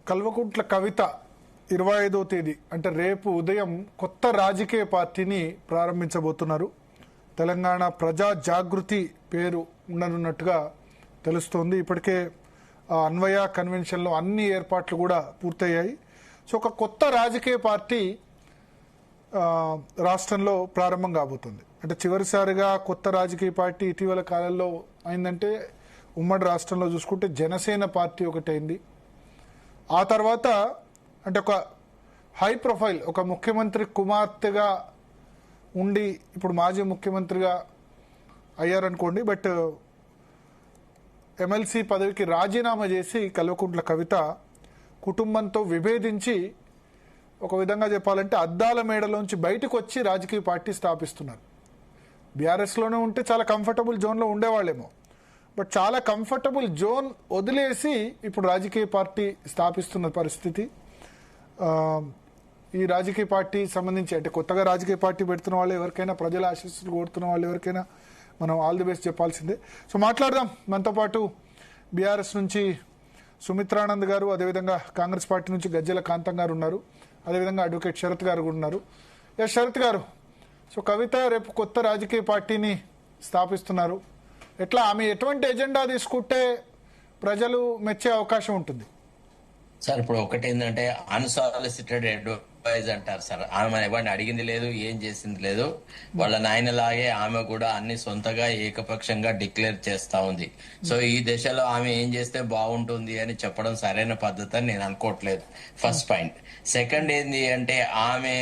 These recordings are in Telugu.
కల్వకుంట్ల కవిత 25వ తేదీ అంటే రేపు ఉదయం కొత్త రాజకీయ పార్టీని ప్రారంభించబోతున్నారు. తెలంగాణ ప్రజా జాగృతి పేరు ఉండనున్నట్టుగా తెలుస్తోంది. ఇప్పటికే అన్వయ కన్వెన్షన్లో అన్ని ఏర్పాట్లు కూడా పూర్తయ్యాయి. సో ఒక కొత్త రాజకీయ పార్టీ రాష్ట్రంలో ప్రారంభం కాబోతుంది. అంటే చివరిసారిగా కొత్త రాజకీయ పార్టీ ఇటీవల కాలంలో అయిందంటే ఉమ్మడి రాష్ట్రంలో చూసుకుంటే జనసేన పార్టీ ఒకటైంది. ఆ తర్వాత అంటే ఒక హై ప్రొఫైల్ ఒక ముఖ్యమంత్రి కుమార్తెగా ఉండి ఇప్పుడు మాజీ ముఖ్యమంత్రిగా అయ్యారనుకోండి, బట్ ఎమ్మెల్సీ పదవికి రాజీనామా చేసి కల్వకుంట్ల కవిత కుటుంబంతో విభేదించి ఒక విధంగా చెప్పాలంటే అద్దాల మేడలోంచి బయటకు వచ్చి రాజకీయ పార్టీ స్థాపిస్తున్నారు. బీఆర్ఎస్లోనే ఉంటే చాలా కంఫర్టబుల్ జోన్లో ఉండేవాళ్ళేమో, బట్ చాలా కంఫర్టబుల్ జోన్ వదిలేసి ఇప్పుడు రాజకీయ పార్టీ స్థాపిస్తున్న పరిస్థితి. ఈ రాజకీయ పార్టీ సంబంధించి అంటే కొత్తగా రాజకీయ పార్టీ పెడుతున్న వాళ్ళు ఎవరికైనా, ప్రజల ఆశీస్సులు కోరుతున్న వాళ్ళు ఎవరికైనా మనం ఆల్ ది బెస్ట్ చెప్పాల్సిందే. సో మాట్లాడదాం. మనతో పాటు బీఆర్ఎస్ నుంచి సుమిత్రానంద్ గారు, అదేవిధంగా కాంగ్రెస్ పార్టీ నుంచి గజ్జెల కాంతం గారు ఉన్నారు, అదేవిధంగా అడ్వకేట్ శరత్ గారు కూడా ఉన్నారు. శరత్ గారు, సో కవిత రేపు కొత్త రాజకీయ పార్టీని స్థాపిస్తున్నారు. ఎట్లా ఆమె ఎటువంటి ఎజెండా తీసుకుంటే ప్రజలు మెచ్చే అవకాశం ఉంటుంది? సార్ ఇప్పుడు ఒకటి ఏంటంటే అన్సాలిసిటెడ్ అడ్వైజ్ అంటారు సార్. ఆమె ఎవరిని అడిగింది లేదు, ఏం చేసింది లేదు. వాళ్ళ నాయనలాగే ఆమె కూడా అన్ని సొంతగా ఏకపక్షంగా డిక్లేర్ చేస్తా ఉంది. సో ఈ దశలో ఆమె ఏం చేస్తే బాగుంటుంది అని చెప్పడం సరైన పద్ధతి అని నేను అనుకోవట్లేదు. First point. సెకండ్ ఏంది అంటే ఆమె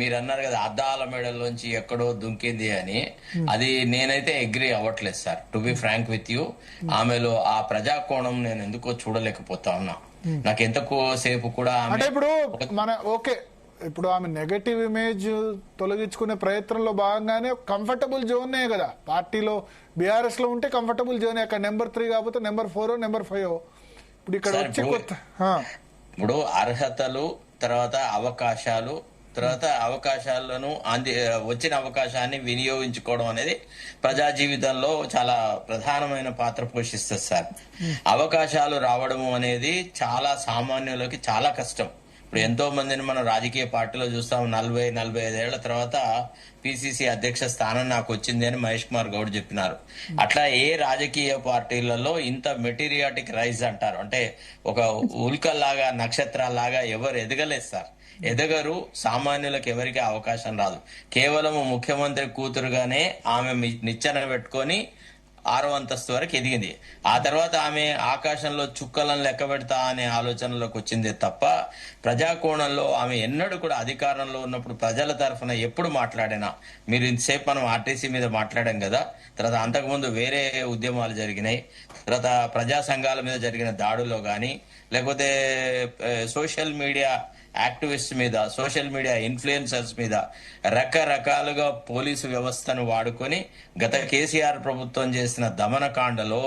మీరు అన్నారు కదా అద్దాల మెడల్లోంచి ఎక్కడో దుంకింది అని, అది నేనైతే అగ్రీ అవ్వట్లేదు sir. To be frank with you, ఆమెలో ఆ ప్రజాకోణం నేను ఎందుకో చూడలేకపోతా ఉన్నా. నాకు ఎంతకో సేపు కూడా అంటే ఇప్పుడు మన ఓకే, ఇప్పుడు ఆమె నెగటివ్ ఇమేజ్ తొలగించుకునే ప్రయత్నంలో భాగంగానే కంఫర్టబుల్ జోనే కదా పార్టీలో. బీఆర్ఎస్ లో ఉంటే కంఫర్టబుల్ జోనే, అక్కడ నెంబర్ 3 కాకపోతే నెంబర్ 4 నెంబర్ 5. ఇప్పుడు ఇక్కడ వచ్చి ఇప్పుడు అర్హతలు, తర్వాత అవకాశాలు, తర్వాత అవకాశాలను వచ్చిన అవకాశాన్ని వినియోగించుకోవడం అనేది ప్రజా జీవితంలో చాలా ప్రధానమైన పాత్ర పోషిస్తుంది సార్. అవకాశాలు రావడము అనేది చాలా సామాన్యులకి చాలా కష్టం. ఇప్పుడు ఎంతో మందిని మనం రాజకీయ పార్టీలో చూస్తాం. 40-45 ఏళ్ల తర్వాత పిసిసి అధ్యక్ష స్థానం నాకు వచ్చింది అని మహేష్ కుమార్ గౌడ్ చెప్పినారు. అట్లా ఏ రాజకీయ పార్టీలలో ఇంత మెటీరియాటిక్ రైజ్ అంటారు, అంటే ఒక ఉల్కల్లాగా నక్షత్రాల్లాగా ఎవరు ఎదగలేదు సార్. ఎదగరు. సామాన్యులకు ఎవరికి అవకాశం రాదు. కేవలం ముఖ్యమంత్రి కూతురుగానే ఆమె నిచ్చెన పెట్టుకొని 6వ అంతస్తు వరకు ఎదిగింది. ఆ తర్వాత ఆమె ఆకాశంలో చుక్కలను లెక్క పెడతా అనే ఆలోచనలోకి వచ్చిందే తప్ప ప్రజాకోణంలో ఆమె ఎన్నడూ కూడా అధికారంలో ఉన్నప్పుడు ప్రజల తరఫున ఎప్పుడు మాట్లాడినా, మీరు ఇంతసేపు మనం ఆర్టీసీ మీద మాట్లాడాం కదా, తర్వాత అంతకుముందు వేరే ఉద్యమాలు జరిగినాయి, తర్వాత ప్రజా సంఘాల మీద జరిగిన దాడుల్లో కానీ, లేకపోతే సోషల్ మీడియా యాక్టివిస్ట్ మీద, సోషల్ మీడియా ఇన్ఫ్లుయెన్సర్స్ మీద రకరకాలుగా పోలీసు వ్యవస్థను వాడుకొని గత కేసీఆర్ ప్రభుత్వం చేసిన దమనకాండలో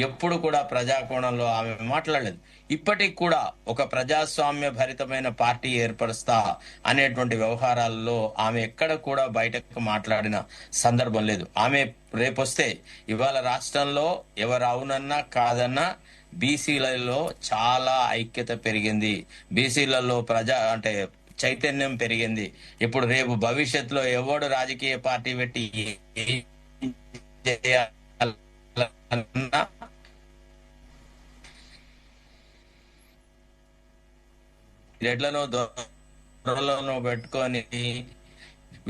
ఎప్పుడు కూడా ప్రజాకోణంలో ఆమె మాట్లాడలేదు. ఇప్పటికి కూడా ఒక ప్రజాస్వామ్య భరితమైన పార్టీ ఏర్పరుస్తా అనేటువంటి వ్యవహారాల్లో ఆమె ఎక్కడ కూడా బయటకు మాట్లాడిన సందర్భం లేదు. ఆమె రేపొస్తే ఇవాళ రాష్ట్రంలో ఎవరు అవునన్నా కాదన్నా బీసీలలో చాలా ఐక్యత పెరిగింది. బీసీలలో అంటే చైతన్యం పెరిగింది. ఇప్పుడు రేపు భవిష్యత్తులో ఎవడు రాజకీయ పార్టీ పెట్టి రెడ్లను దొరలను పెట్టుకొని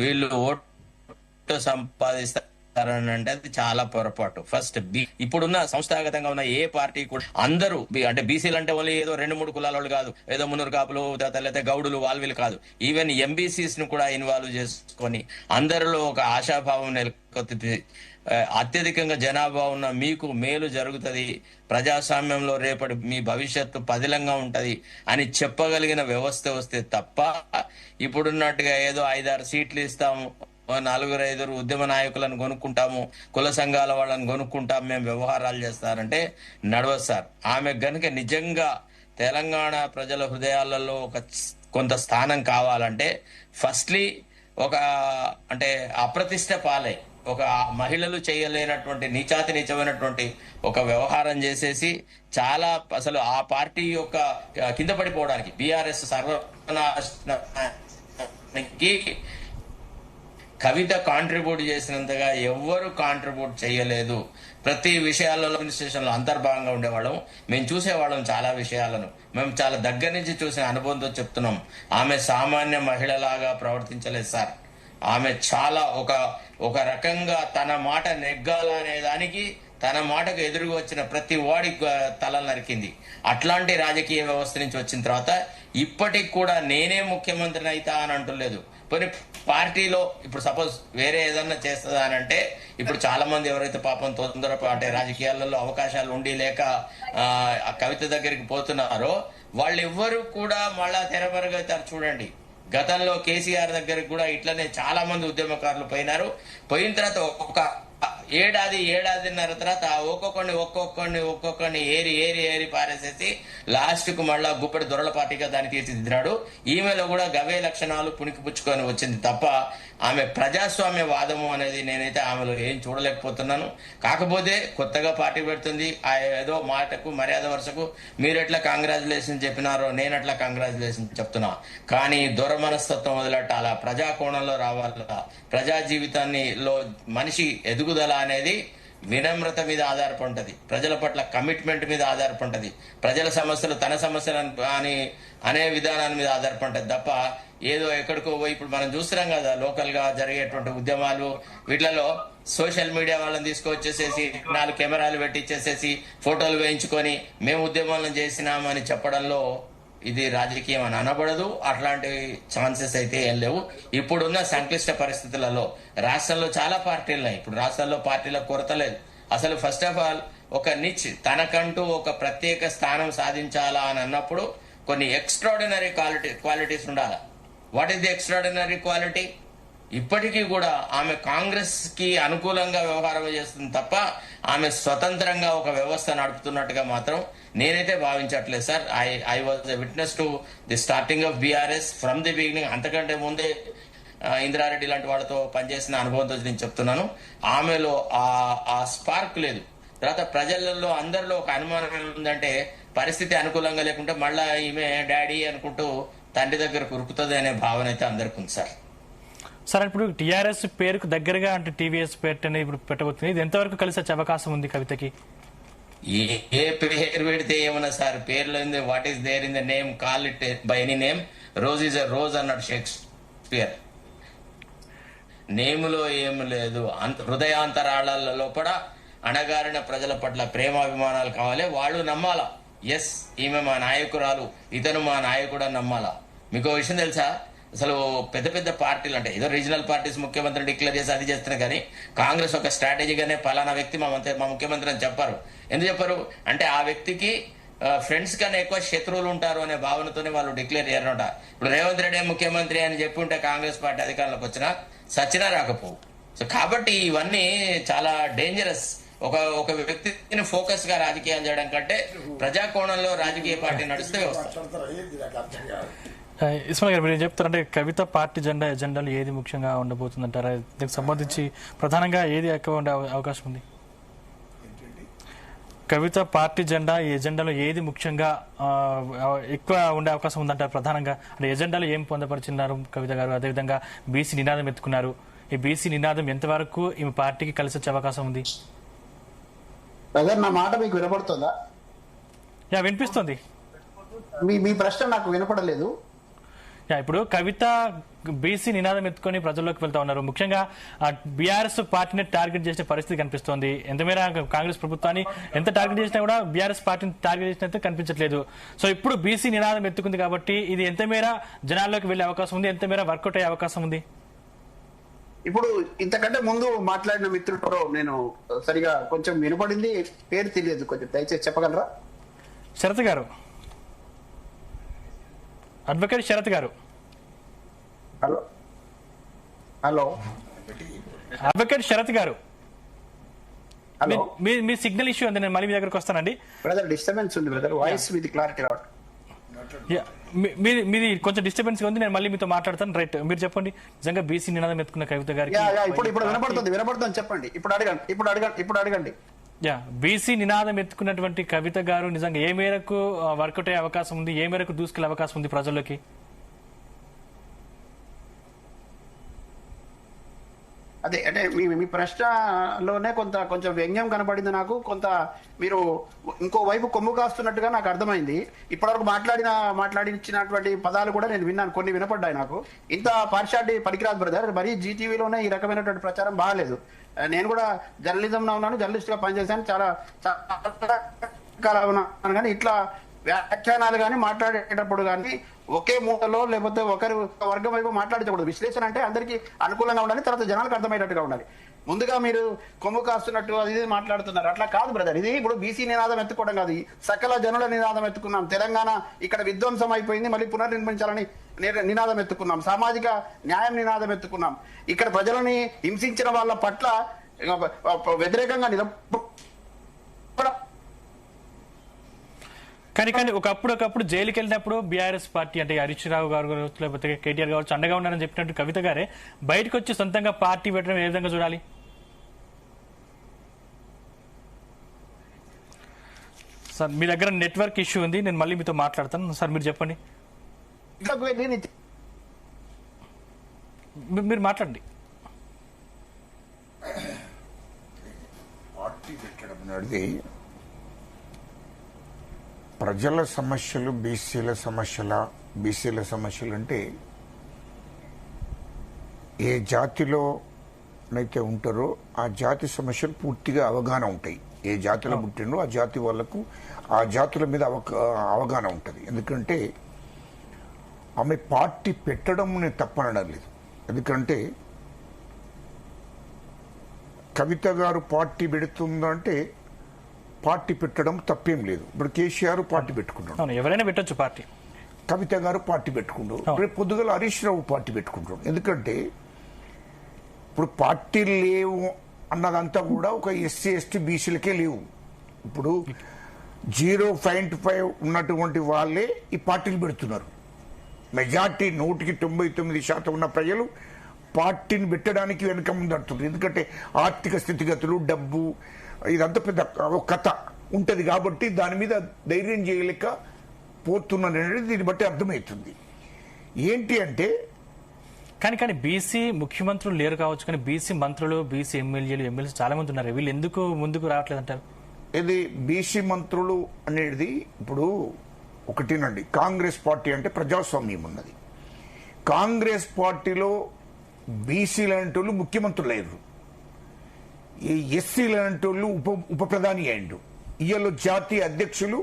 వీళ్ళు ఓటు సంపాదిస్తారు అంటే అది చాలా పొరపాటు. ఫస్ట్ ఇప్పుడున్న సంస్థాగతంగా ఉన్న ఏ పార్టీ కూడా అందరూ అంటే బీసీలు అంటే ఓన్లీ ఏదో 2-3 కులాల వాళ్ళు కాదు, ఏదో మున్నూరు కాపులు లేకపోతే గౌడులు వాళ్ళు కాదు, ఈవెన్ ఎంబీసీస్ ను కూడా ఇన్వాల్వ్ చేసుకొని అందరిలో ఒక ఆశాభావం నెలకొత్తి అత్యధికంగా జనాభా ఉన్న మీకు మేలు జరుగుతుంది, ప్రజాస్వామ్యంలో రేపటి మీ భవిష్యత్తు పదిలంగా ఉంటది అని చెప్పగలిగిన వ్యవస్థ వస్తే తప్ప ఇప్పుడున్నట్టుగా ఏదో 5-6 సీట్లు ఇస్తాము, 4-5 ఉద్యమ నాయకులను కొనుక్కుంటాము, కుల సంఘాల వాళ్ళని కొనుక్కుంటాము, మేము వ్యవహారాలు చేస్తారంటే నడవదు సార్. ఆమె గనుక నిజంగా తెలంగాణ ప్రజల హృదయాలలో కొంత స్థానం కావాలంటే ఫస్ట్లీ ఒక అంటే అప్రతిష్ట పాలై ఒక మహిళలు చేయలేనటువంటి నీచాతి నీచమైనటువంటి ఒక వ్యవహారం చేసేసి చాలా అసలు ఆ పార్టీ యొక్క కింద పడిపోవడానికి బీఆర్ఎస్ సర్వనాశనానికి కవిత కాంట్రిబ్యూట్ చేసినంతగా ఎవ్వరు కాంట్రిబ్యూట్ చేయలేదు. ప్రతి విషయాలలో అడ్మినిస్ట్రేషన్లో అంతర్భాగంగా ఉండేవాళ్ళం, మేము చూసేవాళ్ళం చాలా విషయాలను, మేము చాలా దగ్గర నుంచి చూసిన అనుభవంతో చెప్తున్నాం. ఆమె సామాన్య మహిళలాగా ప్రవర్తించలేదు సార్. ఆమె చాలా ఒక రకంగా తన మాట నెగ్గాలనే దానికి తన మాటకు ఎదురుగా వచ్చిన ప్రతి వాడి తలలు నరికింది. అట్లాంటి రాజకీయ వ్యవస్థ నుంచి వచ్చిన తర్వాత ఇప్పటికి కూడా నేనే ముఖ్యమంత్రిని అవుతా అని అంటలేదు. పోనీ పార్టీలో ఇప్పుడు సపోజ్ వేరే ఏదన్నా చేస్తుందా అని అంటే ఇప్పుడు చాలా మంది ఎవరైతే పాపం అంటే రాజకీయాలలో అవకాశాలు ఉండి లేక ఆ కవిత దగ్గరికి పోతున్నారో వాళ్ళు ఎవ్వరు కూడా మళ్ళా తెరమరుగవుతారు. చూడండి, గతంలో కేసీఆర్ దగ్గరికి కూడా ఇట్లనే చాలా మంది ఉద్యమకారులు పోయినారు. పోయిన తర్వాత ఒక ఏడాదిన్నర తర్వాత ఒక్కొక్కడిని ఏరి పారేసేసి లాస్ట్ కు మళ్ళా గుప్పటి దొరల పార్టీగా దాన్ని తీర్చిదిద్దాడు. ఈమెలో కూడా గవే లక్షణాలు పుణికిపుచ్చుకొని వచ్చింది తప్ప ఆమె ప్రజాస్వామ్య వాదము అనేది నేనైతే ఆమెలో ఏం చూడలేకపోతున్నాను. కాకపోతే కొత్తగా పార్టీ పెడుతుంది, ఏదో మాటకు మర్యాద వరుసకు మీరు ఎట్లా కంగ్రాచులేషన్ చెప్పినారో నేను అట్లా కంగ్రాచులేషన్ చెప్తున్నా. కానీ దొర మనస్తత్వం వదిలట్టాల, ప్రజా కోణంలో రావాల, ప్రజా జీవితాన్నిలో మనిషి ఎదుగుదల అనేది వినమ్రత మీద ఆధారపడుతుంది, ప్రజల పట్ల కమిట్మెంట్ మీద ఆధారపడుతుంది, ప్రజల సమస్యలు తన సమస్యలు అనే విధానాన్ని మీద ఆధారపడుతుంది తప్ప ఏదో ఎక్కడికో పోయి ఇప్పుడు మనం చూస్తున్నాం కదా లోకల్ గా జరిగేటువంటి ఉద్యమాలు వీటిలలో సోషల్ మీడియా వాళ్ళని తీసుకొచ్చేసేసి 4 కెమెరాలు పెట్టించేసేసి ఫోటోలు వేయించుకొని మేము ఉద్యమాలను చేసినామని చెప్పడంలో ఇది రాజకీయం అని అనబడదు. అట్లాంటి ఛాన్సెస్ అయితే ఏం లేవు. ఇప్పుడున్న సంక్లిష్ట పరిస్థితులలో రాష్ట్రంలో చాలా పార్టీలు ఉన్నాయి. ఇప్పుడు రాష్ట్రంలో పార్టీలకు కొరత లేదు. అసలు ఫస్ట్ ఆఫ్ ఆల్ ఒక నిచ్ తనకంటూ ఒక ప్రత్యేక స్థానం సాధించాలా అని అన్నప్పుడు కొన్ని ఎక్స్ట్రాడినరీ క్వాలిటీస్ ఉండాలి. What is the extraordinary quality? ఇప్పటికీ కూడా ఆమె కాంగ్రెస్ కి అనుకూలంగా వ్యవహారం చేస్తుంది తప్ప ఆమె స్వతంత్రంగా ఒక వ్యవస్థ నడుపుతున్నట్టుగా మాత్రం నేనైతే భావించట్లేదు sir. I was a witness to the starting of BRS from the beginning. అంతకంటే ముందే ఇందిరారెడ్డి లాంటి వాళ్ళతో పనిచేసిన అనుభవంతో నేను చెప్తున్నాను. ఆమెలో ఆ స్పార్క్ లేదు. తర్వాత ప్రజలలో అందరిలో ఒక అనుమానం ఉందంటే పరిస్థితి అనుకూలంగా లేకుంటే మళ్ళా ఈమె డాడీ అనుకుంటూ తండ్రి దగ్గర కురుకుతుంది అనే భావన అయితే అందరికి ఉంది సార్. సార్, ఇప్పుడు టీఆర్ఎస్ పేరుకు దగ్గరగా అంటే టీవీఎస్ పేరు అనేది ఇప్పుడు పెట్టబోతుంది. ఇది ఎంతవరకు కలిసి వచ్చే అవకాశం ఉంది కవితకి? ఏ పేరు పెడితే ఏమన్నా సార్, పేర్లో what is there in the name, call it by any name. Rose is a rose అన్నాడు షేక్స్పియర్. నేములో ఏమి లేదు, హృదయాంతరాళాల లోపల అణగారిన ప్రజల పట్ల ప్రేమాభిమానాలు కావాలి. వాళ్ళు నమ్మాలా, ఎస్ ఈమె మా నాయకురాలు, ఇతను మా నాయకుడు అని నమ్మాలా. మీకు విషయం తెలుసా, అసలు పెద్ద పెద్ద పార్టీలు అంటే ఏదో రీజనల్ పార్టీస్ ముఖ్యమంత్రి డిక్లేర్ చేసి అది చేస్తున్నాయి, కానీ కాంగ్రెస్ ఒక స్ట్రాటజీగానే పలానా వ్యక్తి మా ముఖ్యమంత్రి అని చెప్పారు. ఎందుకు చెప్పారు అంటే ఆ వ్యక్తికి ఫ్రెండ్స్ కన్నా ఎక్కువ శత్రువులు ఉంటారు అనే భావనతోనే వాళ్ళు డిక్లేర్ చేయరనమాట. ఇప్పుడు రేవంత్ రెడ్డి ముఖ్యమంత్రి అని చెప్పి ఉంటే కాంగ్రెస్ పార్టీ అధికారంలోకి వచ్చినా సచ్చినా రాకపోవు. సో కాబట్టి ఇవన్నీ చాలా డేంజరస్. ఒక వ్యక్తిని ఫోకస్ గా రాజకీయాలు చేయడం కంటే ప్రజా కోణంలో రాజకీయ పార్టీ నడిస్తే వ్యవస్థ. ఇస్మాయిల్ గారు, మీరు చెప్తారంటే కవిత పార్టీ ఎజెండాలు ఏది ముఖ్యంగా ఉండబోతుందంటారా? దీనికి సంబంధించి ప్రధానంగా ఏది ఎక్కువ ఉండే అవకాశం ఉంది? కవిత పార్టీ జెండా, ఈ ఎజెండాలో ఏది ముఖ్యంగా ఎక్కువ ఉండే అవకాశం ఉందంటారు? ప్రధానంగా అంటే ఎజెండాలు ఏం పొందపరిచినారు కవిత గారు? అదేవిధంగా బీసీ నినాదం ఎత్తుకున్నారు. ఈ బీసీ నినాదం ఎంతవరకు ఈ పార్టీకి కలిసి వచ్చే అవకాశం ఉంది? నా మాట మీకు వినపడుతుందా? వినిపిస్తుంది. మీ ప్రశ్న నాకు వినపడలేదు. ఇప్పుడు కవిత బీసీ నినాదం ఎత్తుకొని ప్రజల్లోకి వెళ్తా ఉన్నారు. ముఖ్యంగా బీఆర్ఎస్ పార్టీని టార్గెట్ చేసిన పరిస్థితి కనిపిస్తోంది. ఎంతమేర కాంగ్రెస్ ప్రభుత్వాన్ని ఎంత టార్గెట్ చేసినా కూడా బీఆర్ఎస్ పార్టీని టార్గెట్ చేసినట్టు కనిపించట్లేదు. సో ఇప్పుడు బీసీ నినాదం ఎత్తుకుంది కాబట్టి ఇది ఎంతమేర జనాల్లోకి వెళ్లే అవకాశం ఉంది, ఎంతమేర వర్కౌట్ అయ్యే అవకాశం ఉంది? ఇప్పుడు ఇంతకంటే ముందు మాట్లాడిన మిత్రుడు నేను సరిగా కొంచెం వినపడింది, పేరు తెలియదు, కొంచెం దయచేసి చెప్పగలరా? శరత్ గారు, అడ్వకేట్ శరత్ గారు. హలో హలో అడ్వకేట్ శరత్ గారు, హలో. మీ సిగ్నల్ ఇష్యూ ఉంది, నేను మళ్ళీ మీ దగ్గరకు వస్తానండి. బ్రదర్ డిస్టర్బెన్స్ ఉంది బ్రదర్, వాయిస్ విత్ క్లారిటీ రావట్. మీది కొంచెం డిస్టర్బెన్స్ ఉంది, నేను మళ్ళీ మీతో మాట్లాడతాను. రైట్, మీరు చెప్పండి. నిజంగా బీసీ నినాదం ఎత్తుకున్న కవిత గారికి ఇప్పుడు వినపడుతుంది చెప్పండి. ఇప్పుడు అడగండి. బీసీ నినాదం ఎత్తుకున్నటువంటి కవిత గారు నిజంగా ఏ మేరకు వర్కౌట్ అయ్యే అవకాశం ఉంది, ఏ మేరకు దూసుకెళ్లే అవకాశం ఉంది ప్రజల్లోకి? అదే అంటే మీ ప్రశ్నలోనే కొంచెం వ్యంగ్యం కనబడింది నాకు. కొంత మీరు ఇంకో వైపు కొమ్ము కాస్తున్నట్టుగా నాకు అర్థమైంది. ఇప్పటివరకు మాట్లాడించినటువంటి పదాలు కూడా నేను విన్నాను, కొన్ని వినపడ్డాయి నాకు. ఇంత పార్షాలిటీ పనికిరాదు బ్రదర్. మరీ జీటీవీలోనే ఈ రకమైనటువంటి ప్రచారం బాగాలేదు. నేను కూడా జర్నలిజంలో ఉన్నాను, జర్నలిస్ట్ గా పనిచేశాను, చాలా ఉన్నాను. కానీ ఇట్లా వ్యాఖ్యానాలు కానీ మాట్లాడేటప్పుడు కానీ ఒకే మూటలో లేకపోతే ఒకరి వర్గం వైపు మాట్లాడకూడదు. విశ్లేషణ అంటే అందరికీ అనుకూలంగా ఉండాలి, తర్వాత జనాలకు అర్థమయ్యేటట్టుగా ఉండాలి. ముందుగా మీరు కొమ్ము కాస్తున్నట్టు అది ఇది మాట్లాడుతున్నారు, అట్లా కాదు బ్రదర్. ఇది ఇప్పుడు బీసీ నినాదం ఎత్తుకోవడం కాదు, సకల జనుల నినాదం ఎత్తుకున్నాం. తెలంగాణ ఇక్కడ విధ్వంసం అయిపోయింది, మళ్ళీ పునర్నిర్మించాలని నినాదం ఎత్తుకున్నాం. సామాజిక న్యాయం నినాదం ఎత్తుకున్నాం. ఇక్కడ ప్రజలని హింసించిన వాళ్ళ పట్ల వ్యతిరేకంగా కానీ ఒకప్పుడు జైలుకి వెళ్ళినప్పుడు బీఆర్ఎస్ పార్టీ అంటే హరీష్ రావు గారు లేకపోతే కేటీఆర్ కావచ్చు అండగా ఉన్నారని చెప్పినట్టు కవిత గారే బయటకు వచ్చి సొంతంగా పార్టీ పెట్టడం ఏ విధంగా చూడాలి? సార్, మీ దగ్గర నెట్వర్క్ ఇష్యూ ఉంది, నేను మళ్ళీ మీతో మాట్లాడతాను. సార్, మీరు చెప్పండి, మీరు మాట్లాడండి. పార్టీ పెట్టడం అనేది ప్రజల సమస్యలు, బీసీల సమస్యలు అంటే ఏ జాతిలో అయితే ఉంటారో ఆ జాతి సమస్యలు పూర్తిగా అవగాహన ఉంటాయి. ఏ జాతిలో పుట్టినో ఆ జాతి వాళ్లకు ఆ జాతుల మీద అవగాహన ఉంటుంది. ఎందుకంటే ఆమె పార్టీ పెట్టడం నేను తప్పనడం లేదు. ఎందుకంటే కవిత గారు పార్టీ పెడుతుందంటే పార్టీ పెట్టడం తప్పేం లేదు. ఇప్పుడు కేసీఆర్ పార్టీ పెట్టుకుంటాడు, ఎవరైనా పెట్టొచ్చు పార్టీ. కవిత గారు పార్టీ పెట్టుకుంటారు, రేపు పొద్దుగల హరీష్ రావు పార్టీ పెట్టుకుంటాడు. ఎందుకంటే ఇప్పుడు పార్టీలు లేవు అన్నదంతా కూడా ఒక ఎస్సీ ఎస్టీ బీసీలకే లేవు. ఇప్పుడు 0.5 ఉన్నటువంటి వాళ్ళే ఈ పార్టీలు పెడుతున్నారు. మెజార్టీ 99% ఉన్న ప్రజలు పార్టీని పెట్టడానికి వెనుక ముందు అంటున్నారు. ఎందుకంటే ఆర్థిక స్థితిగతులు, డబ్బు, ఇదంతా పెద్ద కథ ఉంటది కాబట్టి దాని మీద ధైర్యం చేయలేక పోతున్నది దీన్ని బట్టి అర్థమవుతుంది. ఏంటి అంటే కానీ బీసీ ముఖ్యమంత్రులు లేరు కావచ్చు, కానీ బీసీ మంత్రులు, బీసీ ఎమ్మెల్యేలు చాలా మంది ఉన్నారు. వీళ్ళు ఎందుకు ముందుకు రావట్లేదు అంటారు? ఇది బీసీ మంత్రులు అనేది ఇప్పుడు ఒకటినండి, కాంగ్రెస్ పార్టీ అంటే ప్రజాస్వామ్యం ఉన్నది. కాంగ్రెస్ పార్టీలో బీసీ లాంటి వాళ్ళు ముఖ్యమంత్రులు అయ్యారు, ఈ ఎస్సీ లాంటి వాళ్ళు ఉప ప్రధాని అయ్యిండు. ఇయ్యలో జాతీయ అధ్యక్షులు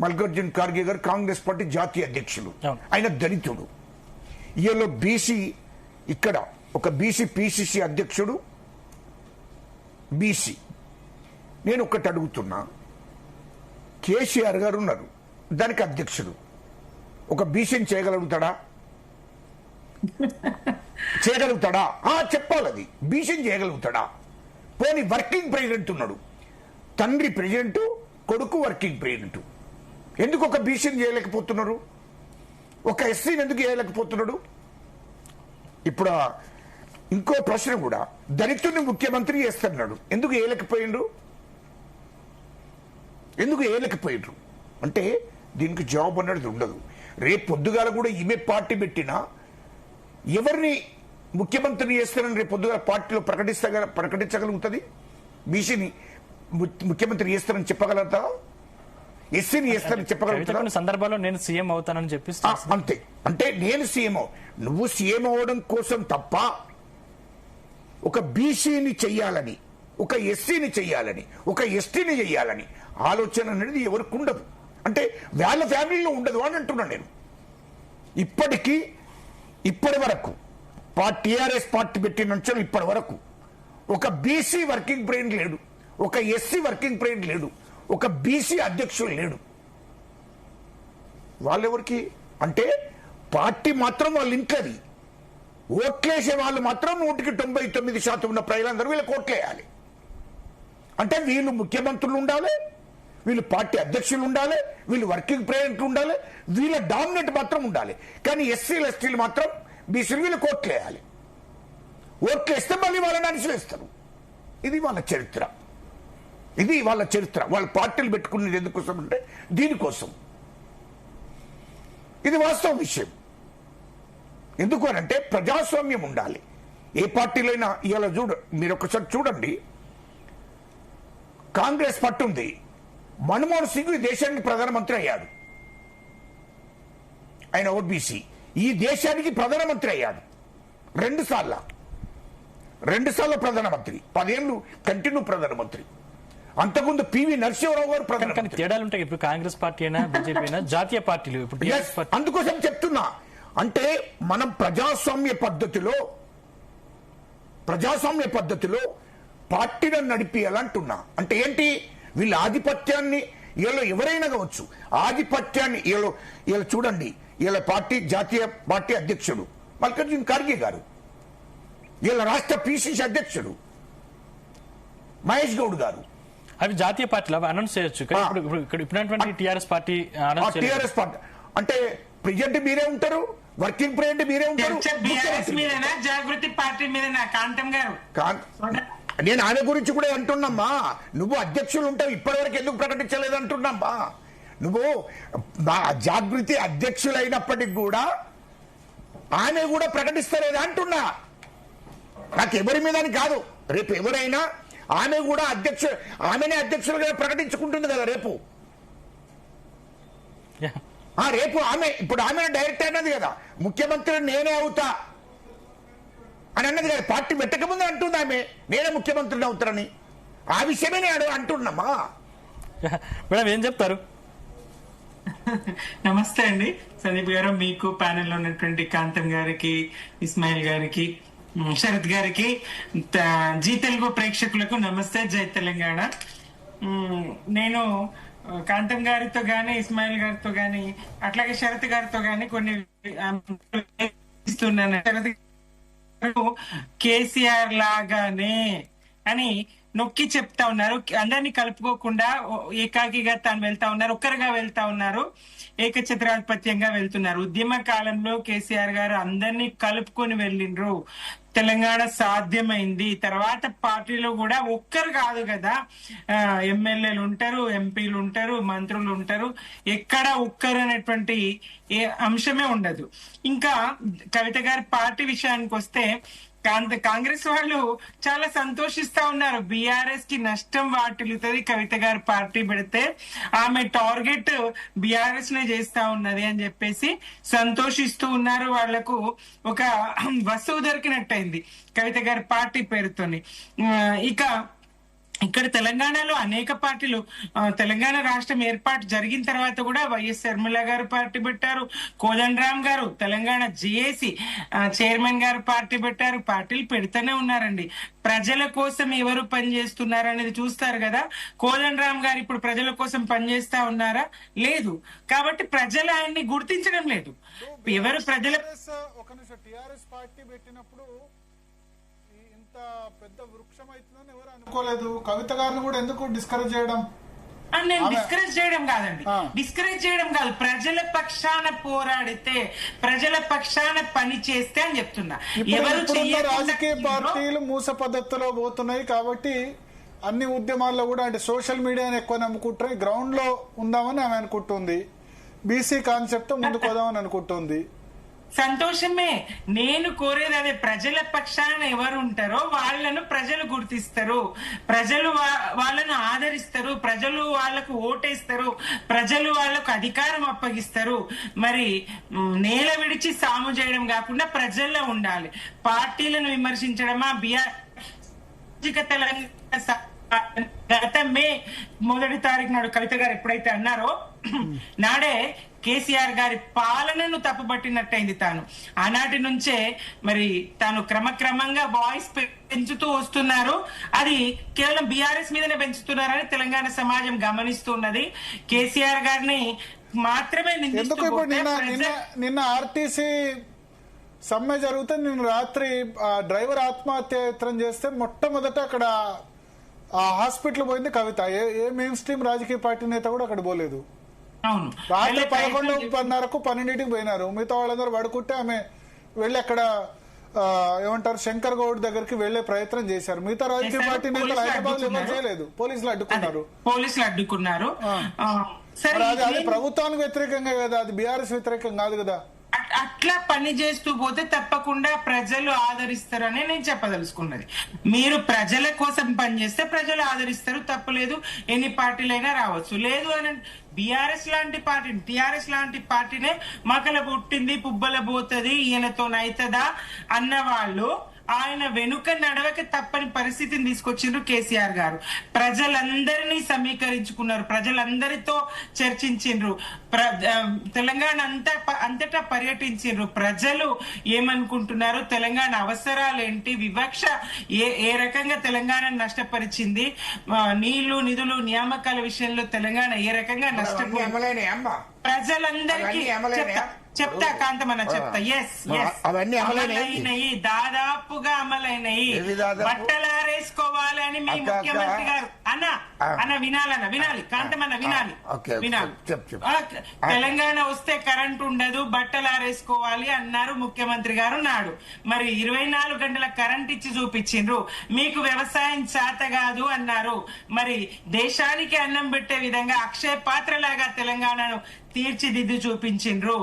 మల్లికార్జున్ ఖార్గే గారు కాంగ్రెస్ పార్టీ జాతీయ అధ్యక్షులు, ఆయన దళితుడు. ఇయ్యలో బీసీ ఇక్కడ ఒక బీసీ పిసిసి అధ్యక్షుడు బీసీ. నేను ఒకటి అడుగుతున్నా, కేసీఆర్ గారు ఉన్నారు, దానికి అధ్యక్షుడు. ఒక బీసీని చేయగలుగుతాడా? చెప్పాలి. అది బీసీని చేయగలుగుతాడా? పోనీ వర్కింగ్ ప్రెసిడెంట్ ఉన్నాడు, తండ్రి ప్రెసిడెంట్, కొడుకు వర్కింగ్ ప్రెసిడెంట్. ఎందుకు ఒక బీసీని చేయలేకపోతున్నారు? ఒక ఎస్సీని ఎందుకు చేయలేకపోతున్నాడు? ఇప్పుడు ఇంకో ప్రశ్న కూడా, దళితుడిని ముఖ్యమంత్రి చేస్తున్నాడు, ఎందుకు ఏలేకపోయిండ్రు? అంటే దీనికి జవాబు అనేది ఉండదు. రేపు పొద్దుగాల కూడా ఈమె పార్టీ పెట్టినా ఎవరిని ముఖ్యమంత్రిని చేస్తారని రేపు పొద్దుగాల పార్టీలో ప్రకటించగలుగుతుంది? బీసీని ముఖ్యమంత్రి చేస్తారని చెప్పగలుగుతా? ఎస్సీని చేస్తారని చెప్పగలుగుతా? సందర్భాల్లో నేను సీఎం అవుతానని చెప్పి అంతే. అంటే నేను సీఎం, నువ్వు సీఎం అవడం కోసం తప్ప ఒక బీసీని చెయ్యాలని, ఒక ఎస్సీని చెయ్యాలని, ఒక ఎస్టీని చెయ్యాలని ఆలోచన అనేది ఎవరికి ఉండదు. అంటే వాళ్ళ ఫ్యామిలీలో ఉండదు అని అంటున్నాను నేను. ఇప్పటి వరకు టీఆర్ఎస్ పార్టీ పెట్టిన నుంచి ఇప్పటి వరకు ఒక బీసీ వర్కింగ్ ప్రెసిడెంట్ లేడు, ఒక ఎస్సీ వర్కింగ్ ప్రెసిడెంట్ లేడు, ఒక బీసీ అధ్యక్షుడు లేడు. వాళ్ళెవరికి అంటే పార్టీ మాత్రం వాళ్ళ ఇంట్లోది, ఓట్లేసే వాళ్ళు మాత్రం 99% ఉన్న ప్రజలందరూ వీళ్ళకి ఓట్లేయాలి. అంటే వీళ్ళు ముఖ్యమంత్రులు ఉండాలి, వీళ్ళు పార్టీ అధ్యక్షులు ఉండాలి, వీళ్ళు వర్కింగ్ ప్రెసిడెంట్లు ఉండాలి, వీళ్ళ డామినేట్ మాత్రం ఉండాలి. కానీ ఎస్సీలు ఎస్టీలు మాత్రం బీసీలు వీళ్ళు కోట్లు వేయాలి. ఓట్లు వేస్తే మళ్ళీ వాళ్ళని అణిచివేస్తారు. ఇది వాళ్ళ చరిత్ర. వాళ్ళ పార్టీలు పెట్టుకునేది ఎందుకోసం అంటే దీనికోసం. ఇది వాస్తవ విషయం. ఎందుకు అనంటే ప్రజాస్వామ్యం ఉండాలి. ఏ పార్టీలో అయినా ఇవాళ మీరు ఒకసారి చూడండి, కాంగ్రెస్ పట్టుంది. మన్మోహన్ సింగ్ ఈ దేశానికి ప్రధానమంత్రి అయ్యాడు. ఆయన ఓబీసీ. ఈ దేశానికి ప్రధానమంత్రి అయ్యాడు 2 సార్లు ప్రధానమంత్రి, 10 ఏళ్ళు కంటిన్యూ ప్రధానమంత్రి. అంతకుముందు పివి నరసింహరావు గారు ప్రధానమంత్రి. తేడాలు ఉంటాయి. ఇప్పుడు కాంగ్రెస్ పార్టీ అయినా బీజేపీ అయినా జాతీయ పార్టీలు. ఇప్పుడు అందుకోసం చెప్తున్నా, అంటే మనం ప్రజాస్వామ్య పద్ధతిలో పార్టీలను నడిపియాలంటున్నా. అంటే ఏంటి, వీళ్ళ ఆధిపత్యాన్ని వీళ్ళు ఎవరైనా కావచ్చు, ఆధిపత్యాన్ని వీళ్ళు చూడండి. వీళ్ళ జాతీయ పార్టీ అధ్యక్షుడు మల్లికార్జున ఖార్గే గారు, వీళ్ళ రాష్ట్ర పిసిసి అధ్యక్షుడు మహేష్ గౌడ్ గారు. అవి జాతీయ పార్టీలు అనౌన్స్ చేయొచ్చు. ఇప్పుడు టీఆర్ఎస్ పార్టీ అంటే ప్రెసిడెంట్ మీరే ఉంటారు, వర్కింగ్ ప్రెసిడెంట్ మీరే ఉంటారు. జాగృతి పార్టీ మీద కాంతం గారు, నేను ఆయన గురించి కూడా అంటున్నామ్మా. నువ్వు అధ్యక్షులు ఉంటావు, ఇప్పటివరకు ఎందుకు ప్రకటించలేదు అంటున్నామ్మా. నువ్వు జాగృతి అధ్యక్షులైనప్పటికి కూడా ఆమె కూడా ప్రకటిస్తలేదా అంటున్నా. నాకు ఎవరి మీద కాదు, రేపు ఎవరైనా ఆమె కూడా ఆమెనే అధ్యక్షులుగా ప్రకటించుకుంటుంది కదా రేపు. రేపు ఇప్పుడు ఆమె డైరెక్ట్ అయినది కదా, ముఖ్యమంత్రి నేనే అవుతా అని అన్నది కదా. పార్టీ పెట్టకముందే అంటుంది ఆమె నేనే ముఖ్యమంత్రిని అవుతానని. ఆ విషయమే నేను అంటున్నామా. మేడం ఏం చెప్తారు? నమస్తే అండి సందీప్ గారు, మీకు ప్యానెల్లో ఉన్నటువంటి కాంతం గారికి, ఇస్మాయిల్ గారికి, శరత్ గారికి, జీ తెలుగు ప్రేక్షకులకు నమస్తే. జై తెలంగాణ. నేను కాంతం గారితో గాని, ఇస్మాయిల్ గారితో గాని, అట్లాగే శరత్ గారితో గాని కొన్ని ఇస్తున్నాను. శరత్ కేసీఆర్ లాగానే అని నొక్కి చెప్తా ఉన్నారు. అందరినీ కలుపుకోకుండా ఏకాకిగా తాను వెళ్తా ఉన్నారు, ఒక్కరుగా వెళ్తా ఉన్నారు, ఏకఛత్రాధిపత్యంగా వెళ్తున్నారు. ఉద్యమ కాలంలో కేసీఆర్ గారు అందరినీ కలుపుకొని వెళ్ళిండ్రు, తెలంగాణ సాధ్యమైంది. తర్వాత పార్టీలో కూడా ఒక్కరు కాదు కదా, ఎమ్మెల్యేలు ఉంటారు, ఎంపీలు ఉంటారు, మంత్రులు ఉంటారు, ఎక్కడ ఒక్కరు అనేటువంటి ఏ అంశమే ఉండదు. ఇంకా కవిత గారి పార్టీ విషయానికి వస్తే కాంగ్రెస్ వాళ్ళు చాలా సంతోషిస్తా ఉన్నారు. బీఆర్ఎస్ కి నష్టం వాటిల్లుతుంది కవిత గారు పార్టీ పెడితే, ఆమె టార్గెట్ బీఆర్ఎస్ నే చేస్తా ఉన్నది అని చెప్పేసి సంతోషిస్తూ ఉన్నారు. వాళ్లకు ఒక వస్తువు దొరికినట్టయింది కవిత గారి పార్టీ పేరుతోని. ఇక ఇక్కడ తెలంగాణలో అనేక పార్టీలు, తెలంగాణ రాష్ట్రం ఏర్పాటు జరిగిన తర్వాత కూడా వైఎస్ శర్మిల గారు పార్టీ పెట్టారు, కోదండరామ్ గారు తెలంగాణ జేఏసీ చైర్మన్ గారు పార్టీ పెట్టారు. పార్టీలు పెడుతూనే ఉన్నారండి. ప్రజల కోసం ఎవరు పనిచేస్తున్నారు అనేది చూస్తారు కదా. కోదండరామ్ గారు ఇప్పుడు ప్రజల కోసం పనిచేస్తా ఉన్నారా? లేదు. కాబట్టి ప్రజలు ఆయన్ని గుర్తించడం లేదు. ఎవరు ప్రజల టిఆర్ఎస్ పార్టీ పెట్టినప్పుడు పెద్ద వృక్షం అవుతుందని ఎవరు అనుకోలేదు. కవిత గారిని కూడా ఎందుకు డిస్కరేజ్ చేయడం? నేను డిస్కరేజ్ చేయడం కాదండి, డిస్కరేజ్ చేయడం కాదు. ప్రజల పక్షాన పోరాడితే, ప్రజల పక్షాన పని చేస్తే అని చెప్తున్నా. ఎవరు రాజకీయ పార్టీలు మూస పద్ధతిలో పోతున్నాయి కాబట్టి అన్ని ఉద్యమాల్లో కూడా అంటే సోషల్ మీడియాని ఎక్కువ నమ్ముకుంటారు. గ్రౌండ్ లో ఉందామని ఆమె అనుకుంటుంది, బీసీ కాన్సెప్ట్ ముందుకు వదామని అనుకుంటుంది. సంతోషమే. నేను కోరేది అదే, ప్రజల పక్షాన ఎవరు ఉంటారో వాళ్ళను ప్రజలు గుర్తిస్తారు, ప్రజలు వాళ్ళను ఆదరిస్తారు, ప్రజలు వాళ్లకు ఓటేస్తారు, ప్రజలు వాళ్లకు అధికారం అప్పగిస్తారు. మరి నేల విడిచి సాము చేయడం కాకుండా ప్రజల్లో ఉండాలి. పార్టీలను విమర్శించడమా? గత మే 1 తారీఖు నాడు కవిత గారు ఎప్పుడైతే అన్నారో నాడే కేసీఆర్ గారి పాలనను తప్పుపట్టినట్టయింది. తాను ఆనాటి నుంచే మరి తాను క్రమక్రమంగా వాయిస్ పెంచుతూ వస్తున్నారు. అది కేవలం బీఆర్ఎస్ మీదనే పెంచుతున్నారని తెలంగాణ సమాజం గమనిస్తున్నది. కేసీఆర్ గారిని మాత్రమే నిన్న ఆర్టీసీ సమ్మె జరిగితే నిన్న రాత్రి డ్రైవర్ ఆత్మహత్య చేస్తే మొట్టమొదట అక్కడ హాస్పిటల్ పోయింది కవిత. ఏ మెయిన్ స్ట్రీమ్ రాజకీయ పార్టీ నేత కూడా అక్కడ పోలేదు. అవును. రాత్రి 11:30కు 12ంటికి పోయినారు. మిగతా వాళ్ళందరూ పడుకుంటే ఆమె వెళ్ళి అక్కడ ఏమంటారు శంకర్ గౌడ్ దగ్గరికి వెళ్లే ప్రయత్నం చేశారు. మిగతా రాజకీయ పార్టీ నేతలు హైదరాబాద్ ఎవరు చేయలేదు, పోలీసులు అడ్డుకున్నారు. అది ప్రభుత్వానికి వ్యతిరేకంగా కదా, అది బీఆర్ఎస్ వ్యతిరేకం కాదు కదా. అట్లా పని చేస్తూ పోతే తప్పకుండా ప్రజలు ఆదరిస్తారని నేను చెప్పదలుచుకున్నది. మీరు ప్రజల కోసం పనిచేస్తే ప్రజలు ఆదరిస్తారు, తప్పలేదు. ఎన్ని పార్టీలైనా రావచ్చు. లేదు అని బీఆర్ఎస్ లాంటి పార్టీ, టీఆర్ఎస్ లాంటి పార్టీనే మకల పుట్టింది పుబ్బల పోతుంది ఈయనతో నైతదా అన్న వాళ్ళు ఆయన వెనుక నడవక తప్పని పరిస్థితిని తీసుకొచ్చిండ్రు కేసీఆర్ గారు. ప్రజలందరినీ సమీకరించుకున్నారు, ప్రజలందరితో చర్చించిండ్రు, తెలంగాణ అంతటా పర్యటించిండ్రు. ప్రజలు ఏమనుకుంటున్నారు, తెలంగాణ అవసరాలేంటి, వివక్ష ఏ రకంగా తెలంగాణ నష్టపరిచింది, నీళ్లు నిధులు నియామకాల విషయంలో తెలంగాణ ఏ రకంగా నష్టపోయింది ప్రజలందరికీ చెప్తా కాంతమన్న చెప్తా. అవన్నీ అమలైనయి, దాదాపుగా అమలైనయి. బట్టలారేసుకోవాలి అని మీ ముఖ్యమంత్రి గారు అన్న వినాలి కాంతమన్న వినాలి. తెలంగాణ వస్తే కరెంట్ ఉండదు, బట్టలారేసుకోవాలి అన్నారు ముఖ్యమంత్రి గారు నాడు. మరి 24 గంటల కరెంట్ ఇచ్చి చూపించిండ్రు. మీకు వ్యవసాయం చేత కాదు అన్నారు. మరి దేశానికి అన్నం పెట్టే విధంగా అక్షయ పాత్రలాగా తెలంగాణను తీర్చిదిద్దు చూపించిండ్రు.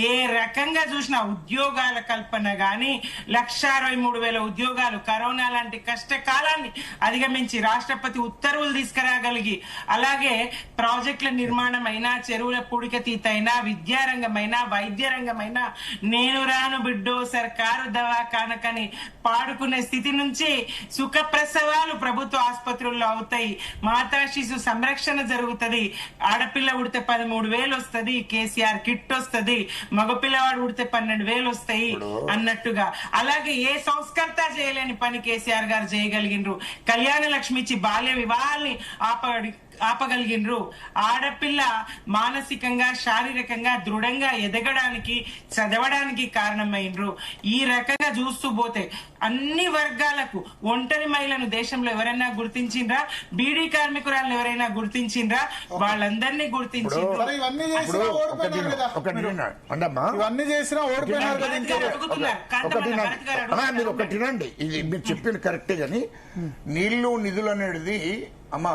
ఏ రకంగా చూసినా ఉద్యోగాల కల్పన గాని 1,63,000 ఉద్యోగాలు, కరోనా లాంటి కష్టకాలాన్ని అధిగమించి రాష్ట్రపతి ఉత్తర్వులు తీసుకురాగలిగి, అలాగే ప్రాజెక్టుల నిర్మాణం అయినా, చెరువుల పూడికతీతైనా, విద్యారంగమైనా, వైద్య రంగమైనా నేను రాను బిడ్డో సర్కారు దవాఖానకని పాడుకునే స్థితి నుంచి సుఖప్రసవాలు ప్రభుత్వ ఆసుపత్రుల్లో అవుతాయి, మాతా శిశు సంరక్షణ జరుగుతుంది, ఆడపిల్ల ఉడితే 13,000 వస్తుంది, కేసీఆర్ కిట్ వస్తుంది, మగపిల్లవాడు ఉడితే 12,000 వస్తాయి అన్నట్టుగా. అలాగే ఏ సంస్కర్త చేయలేని పని కేసీఆర్ గారు చేయగలిగినరు. కళ్యాణ లక్ష్మి ఇచ్చి బాల్య వివాహాల్ని ఆపగలిగినరు. ఆడపిల్ల మానసికంగా శారీరకంగా దృఢంగా ఎదగడానికి, చదవడానికి కారణమైనరు. ఈ రకంగా చూస్తూ పోతే అన్ని వర్గాలకు, ఒంటరి మహిళను దేశంలో ఎవరైనా గుర్తించిండ్రా, బీడీ కార్మికురాలను ఎవరైనా గుర్తించిండ్రా, వాళ్ళందరినీ గుర్తించిండ్రు. ఇవన్నీ చేసినా ఓడిపోయినారు కదా. మీరు ఒకటి రండి, ఇది మీరు చెప్పింది కరెక్టే గాని నీళ్లు నిధులు అనేది అమ్మా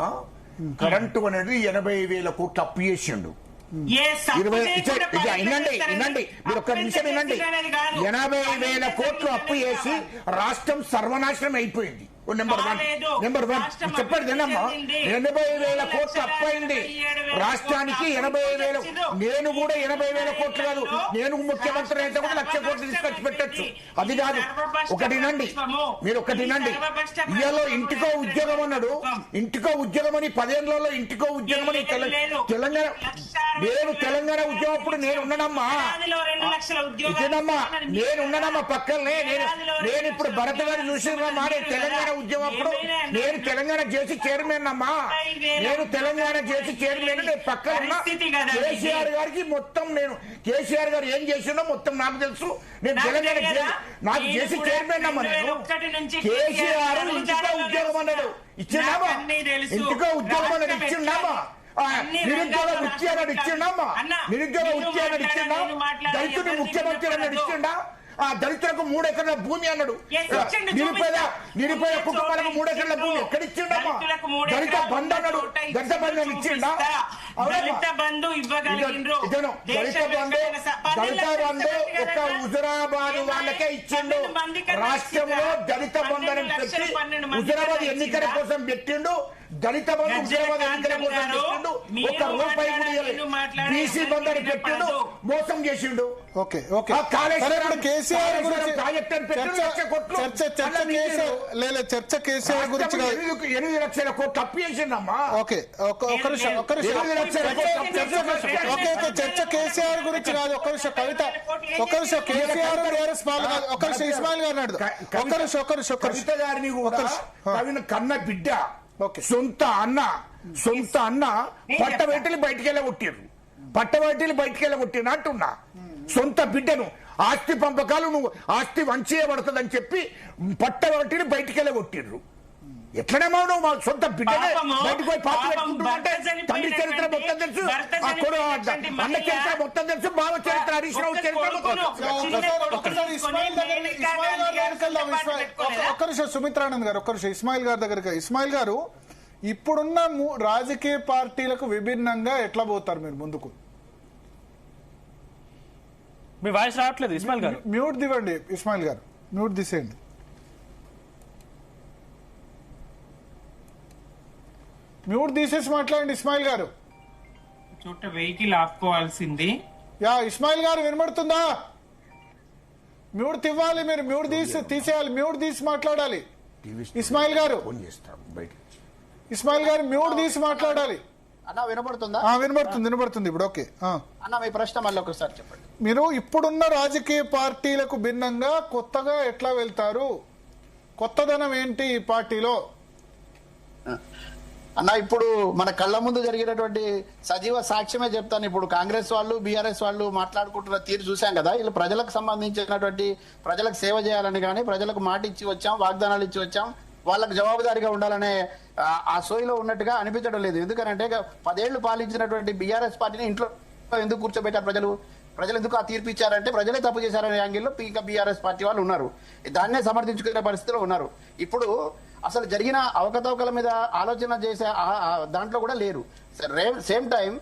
కరెంటు అనేది 80,000 కోట్లు అప్పు చేసిండు. వినండి మీరు ఒక్క నిమిషం వినండి. 80,000 కోట్లు అప్పు చేసి రాష్ట్రం సర్వనాశనం అయిపోయింది. నెంబర్ వన్ చెప్పండి తినమ్మా. 80,000 కోట్లు అప్పు అయింది రాష్ట్రానికి. 80,000, నేను కూడా 80,000 కోట్లు కాదు, నేను ముఖ్యమంత్రి అయితే కూడా 1,00,000 కోట్లు తీసుకొచ్చి పెట్టచ్చు. అది కాదు. ఒకటి నండి, మీరు ఒకటి నండి. ఇయ్యాలో ఇంటికో ఉద్యోగం అన్నాడు. ఇంటికో ఉద్యోగం అని 10 ఏళ్లలో ఇంటికో ఉద్యోగం అని తెలంగాణ, నేను తెలంగాణ ఉద్యోగం అప్పుడు నేను ఉన్నానమ్మా, ఇదేనమ్మా నేను ఉన్నానమ్మా పక్కనే. నేను ఇప్పుడు భరత్ గారు చూసినమ్మా, నేను తెలంగాణ ఉద్యమం అప్పుడు నేను తెలంగాణ చేసి చైర్మన్ అమ్మా, నేను తెలంగాణ చేసి చైర్మన్. నేను పక్కన ఉన్నా. కేసీఆర్ గారికి మొత్తం నేను, కేసీఆర్ గారు ఏం చేసిండో మొత్తం నాకు తెలుసు. నేను తెలంగాణ నాకు చేసి చైర్మన్ అమ్మా. నేను కేసీఆర్ ఇంటికో ఉద్యోగం అన్నాడు, ఇచ్చిండామా? ఇంటికో ఉద్యోగం అన్నాడు, ఇచ్చిండామా? నిరుద్యోగ వృత్తి అన్నాడు, ఇచ్చిండమ్మా? నిరుద్యోగ వృత్తి అన్నాడు, ఇచ్చిండా? దళితుడిని ముఖ్యమంత్రి అన్నాడు, ఇచ్చిండా? ఆ దళితులకు 3 ఎకరాల భూమి అన్నాడు. నిరుపేద కుటుంబాలకు 3 ఎకరాల భూమి ఎక్కడ ఇచ్చిండమ్మా? దళిత బంధు అన్నాడు, దళిత బంధు ఇచ్చిండా? దళిత బంధు ఒక హుజురాబాద్ వాళ్ళకే ఇచ్చిండు. రాష్ట్రంలో దళిత బంధుని పెట్టి హుజురాబాద్ ఎన్నికల కోసం పెట్టిండు. దళిత బంధు హుజురాబాద్ ఎన్నికల కోసం పెట్టిండు. ఒక్క రూపాయి కూడా బీసీ బంధుని పెట్టిండు, మోసం చేసిండు. ఓకే ఓకే కేసీఆర్ గురించి చర్చ కేసీఆర్ గురించి 8 లక్షల కోట్లు అప్పు చేసిండమ్మా. ఓకే చర్చ కేసీఆర్ గురించి కాదు. ఒక్క నిమిషం కవిత, ఒక్క నిమిషం. కేసీఆర్ టీఆర్ఎస్ పాలు కాదు. ఒక్క నిమిషం ఇస్మాయిల్ గారు అన్నాడు. ఒక్క నిమిషం కవిత గారిని కూడా కన్న బిడ్డ, సొంత అన్న పట్టబెట్టలు బయటికి వెళ్ళగొట్టిర్రు. పట్టబెట్టలు బయటికి వెళ్ళగొట్టిన అంటున్నా. సొంత బిడ్డను ఆస్తి పంపకాలు నువ్వు ఆస్తి వంచేయబడుతుందని చెప్పి పట్టబెట్టని బయటికి వెళ్ళగొట్టిర్రు. ఎట్లనే మౌనం? మా సొంత బిడ్డనే పాపము, బయటకు పోయి పాపం పాపం, పెట్టుకుంటుంటే భర్త తండ్రి చరిత్ర మొత్తం తెలుసు, భర్త ఆ కొడు చనిపోయినటువంటి అన్న చరిత్ర మొత్తం తెలుసు, బావ చరిత్ర, హరీష్ రావు చరిత్ర మొత్తం ఒక్కసారి ఇస్మాయిల్ గారి దగ్గరికి వెళ్దాం. ఒక్క నిమిషం సుమిత్రానంద్ గారు, ఒక్క నిమిషం ఇస్మాయిల్ గారి దగ్గరికి. ఇస్మాయిల్ గారు, ఇప్పుడున్న రాజకీయ పార్టీలకు విభిన్నంగా ఎట్లా పోతారు మీరు ముందుకు? మీ వాయిస్ రావట్లేదు ఇస్మాయిల్ గారు. మ్యూట్ దివ్వండి ఇస్మాయిల్ గారు, మ్యూట్ తీసేయండి. మ్యూట్ తీసేసి మాట్లాడండి ఇస్మాయిల్ గారు. చోట వెహికల్ ఆపుకోవాల్సింది. యా ఇస్మాయిల్ గారు వినబడుతుందా? మ్యూట్ తివ్వాలి, మీరు మ్యూట్ తీసేయాలి, మ్యూట్ తీసి మాట్లాడాలి. ఇస్మాయిల్ గారు, ఫోన్ చేస్తాం బయట. ఇస్మాయిల్ గారు మ్యూట్ తీసి మాట్లాడాలి. అన్న వినపడుతుందా? వినబడుతుంది ఇప్పుడు. ఓకే అన్న మీ ప్రశ్న మళ్ళీ ఒకసారి చెప్పండి. మీరు ఇప్పుడున్న రాజకీయ పార్టీలకు భిన్నంగా కొత్తగా ఎట్లా వెళ్తారు? కొత్తదనం ఏంటి ఈ పార్టీలో? అన్న ఇప్పుడు మన కళ్ళ ముందు జరిగినటువంటి సజీవ సాక్ష్యమే చెప్తాను. ఇప్పుడు కాంగ్రెస్ వాళ్ళు బీఆర్ఎస్ వాళ్ళు మాట్లాడుకుంటున్న తీరు చూసాం కదా. వీళ్ళు ప్రజలకు సంబంధించినటువంటి ప్రజలకు సేవ చేయాలని కానీ ప్రజలకు మాట ఇచ్చి వచ్చాం, వాగ్దానాలు ఇచ్చి వచ్చాం, వాళ్ళకు జవాబుదారీగా ఉండాలనే ఆ సోయిలో ఉన్నట్టుగా అనిపించడం లేదు. ఎందుకంటే 10 ఏళ్లు పాలించినటువంటి బీఆర్ఎస్ పార్టీని ఇంట్లో ఎందుకు కూర్చోబెట్టారు ప్రజలు ఎందుకు ఆ తీర్పు ఇచ్చారంటే ప్రజలే తప్పు చేశారనే యాంగిల్లో ఇంకా బీఆర్ఎస్ పార్టీ వాళ్ళు ఉన్నారు, దాన్నే సమర్థించుకునే పరిస్థితిలో ఉన్నారు. ఇప్పుడు అసలు జరిగిన అవకతవకల మీద ఆలోచన చేసే దాంట్లో కూడా లేరు. సేమ్ టైం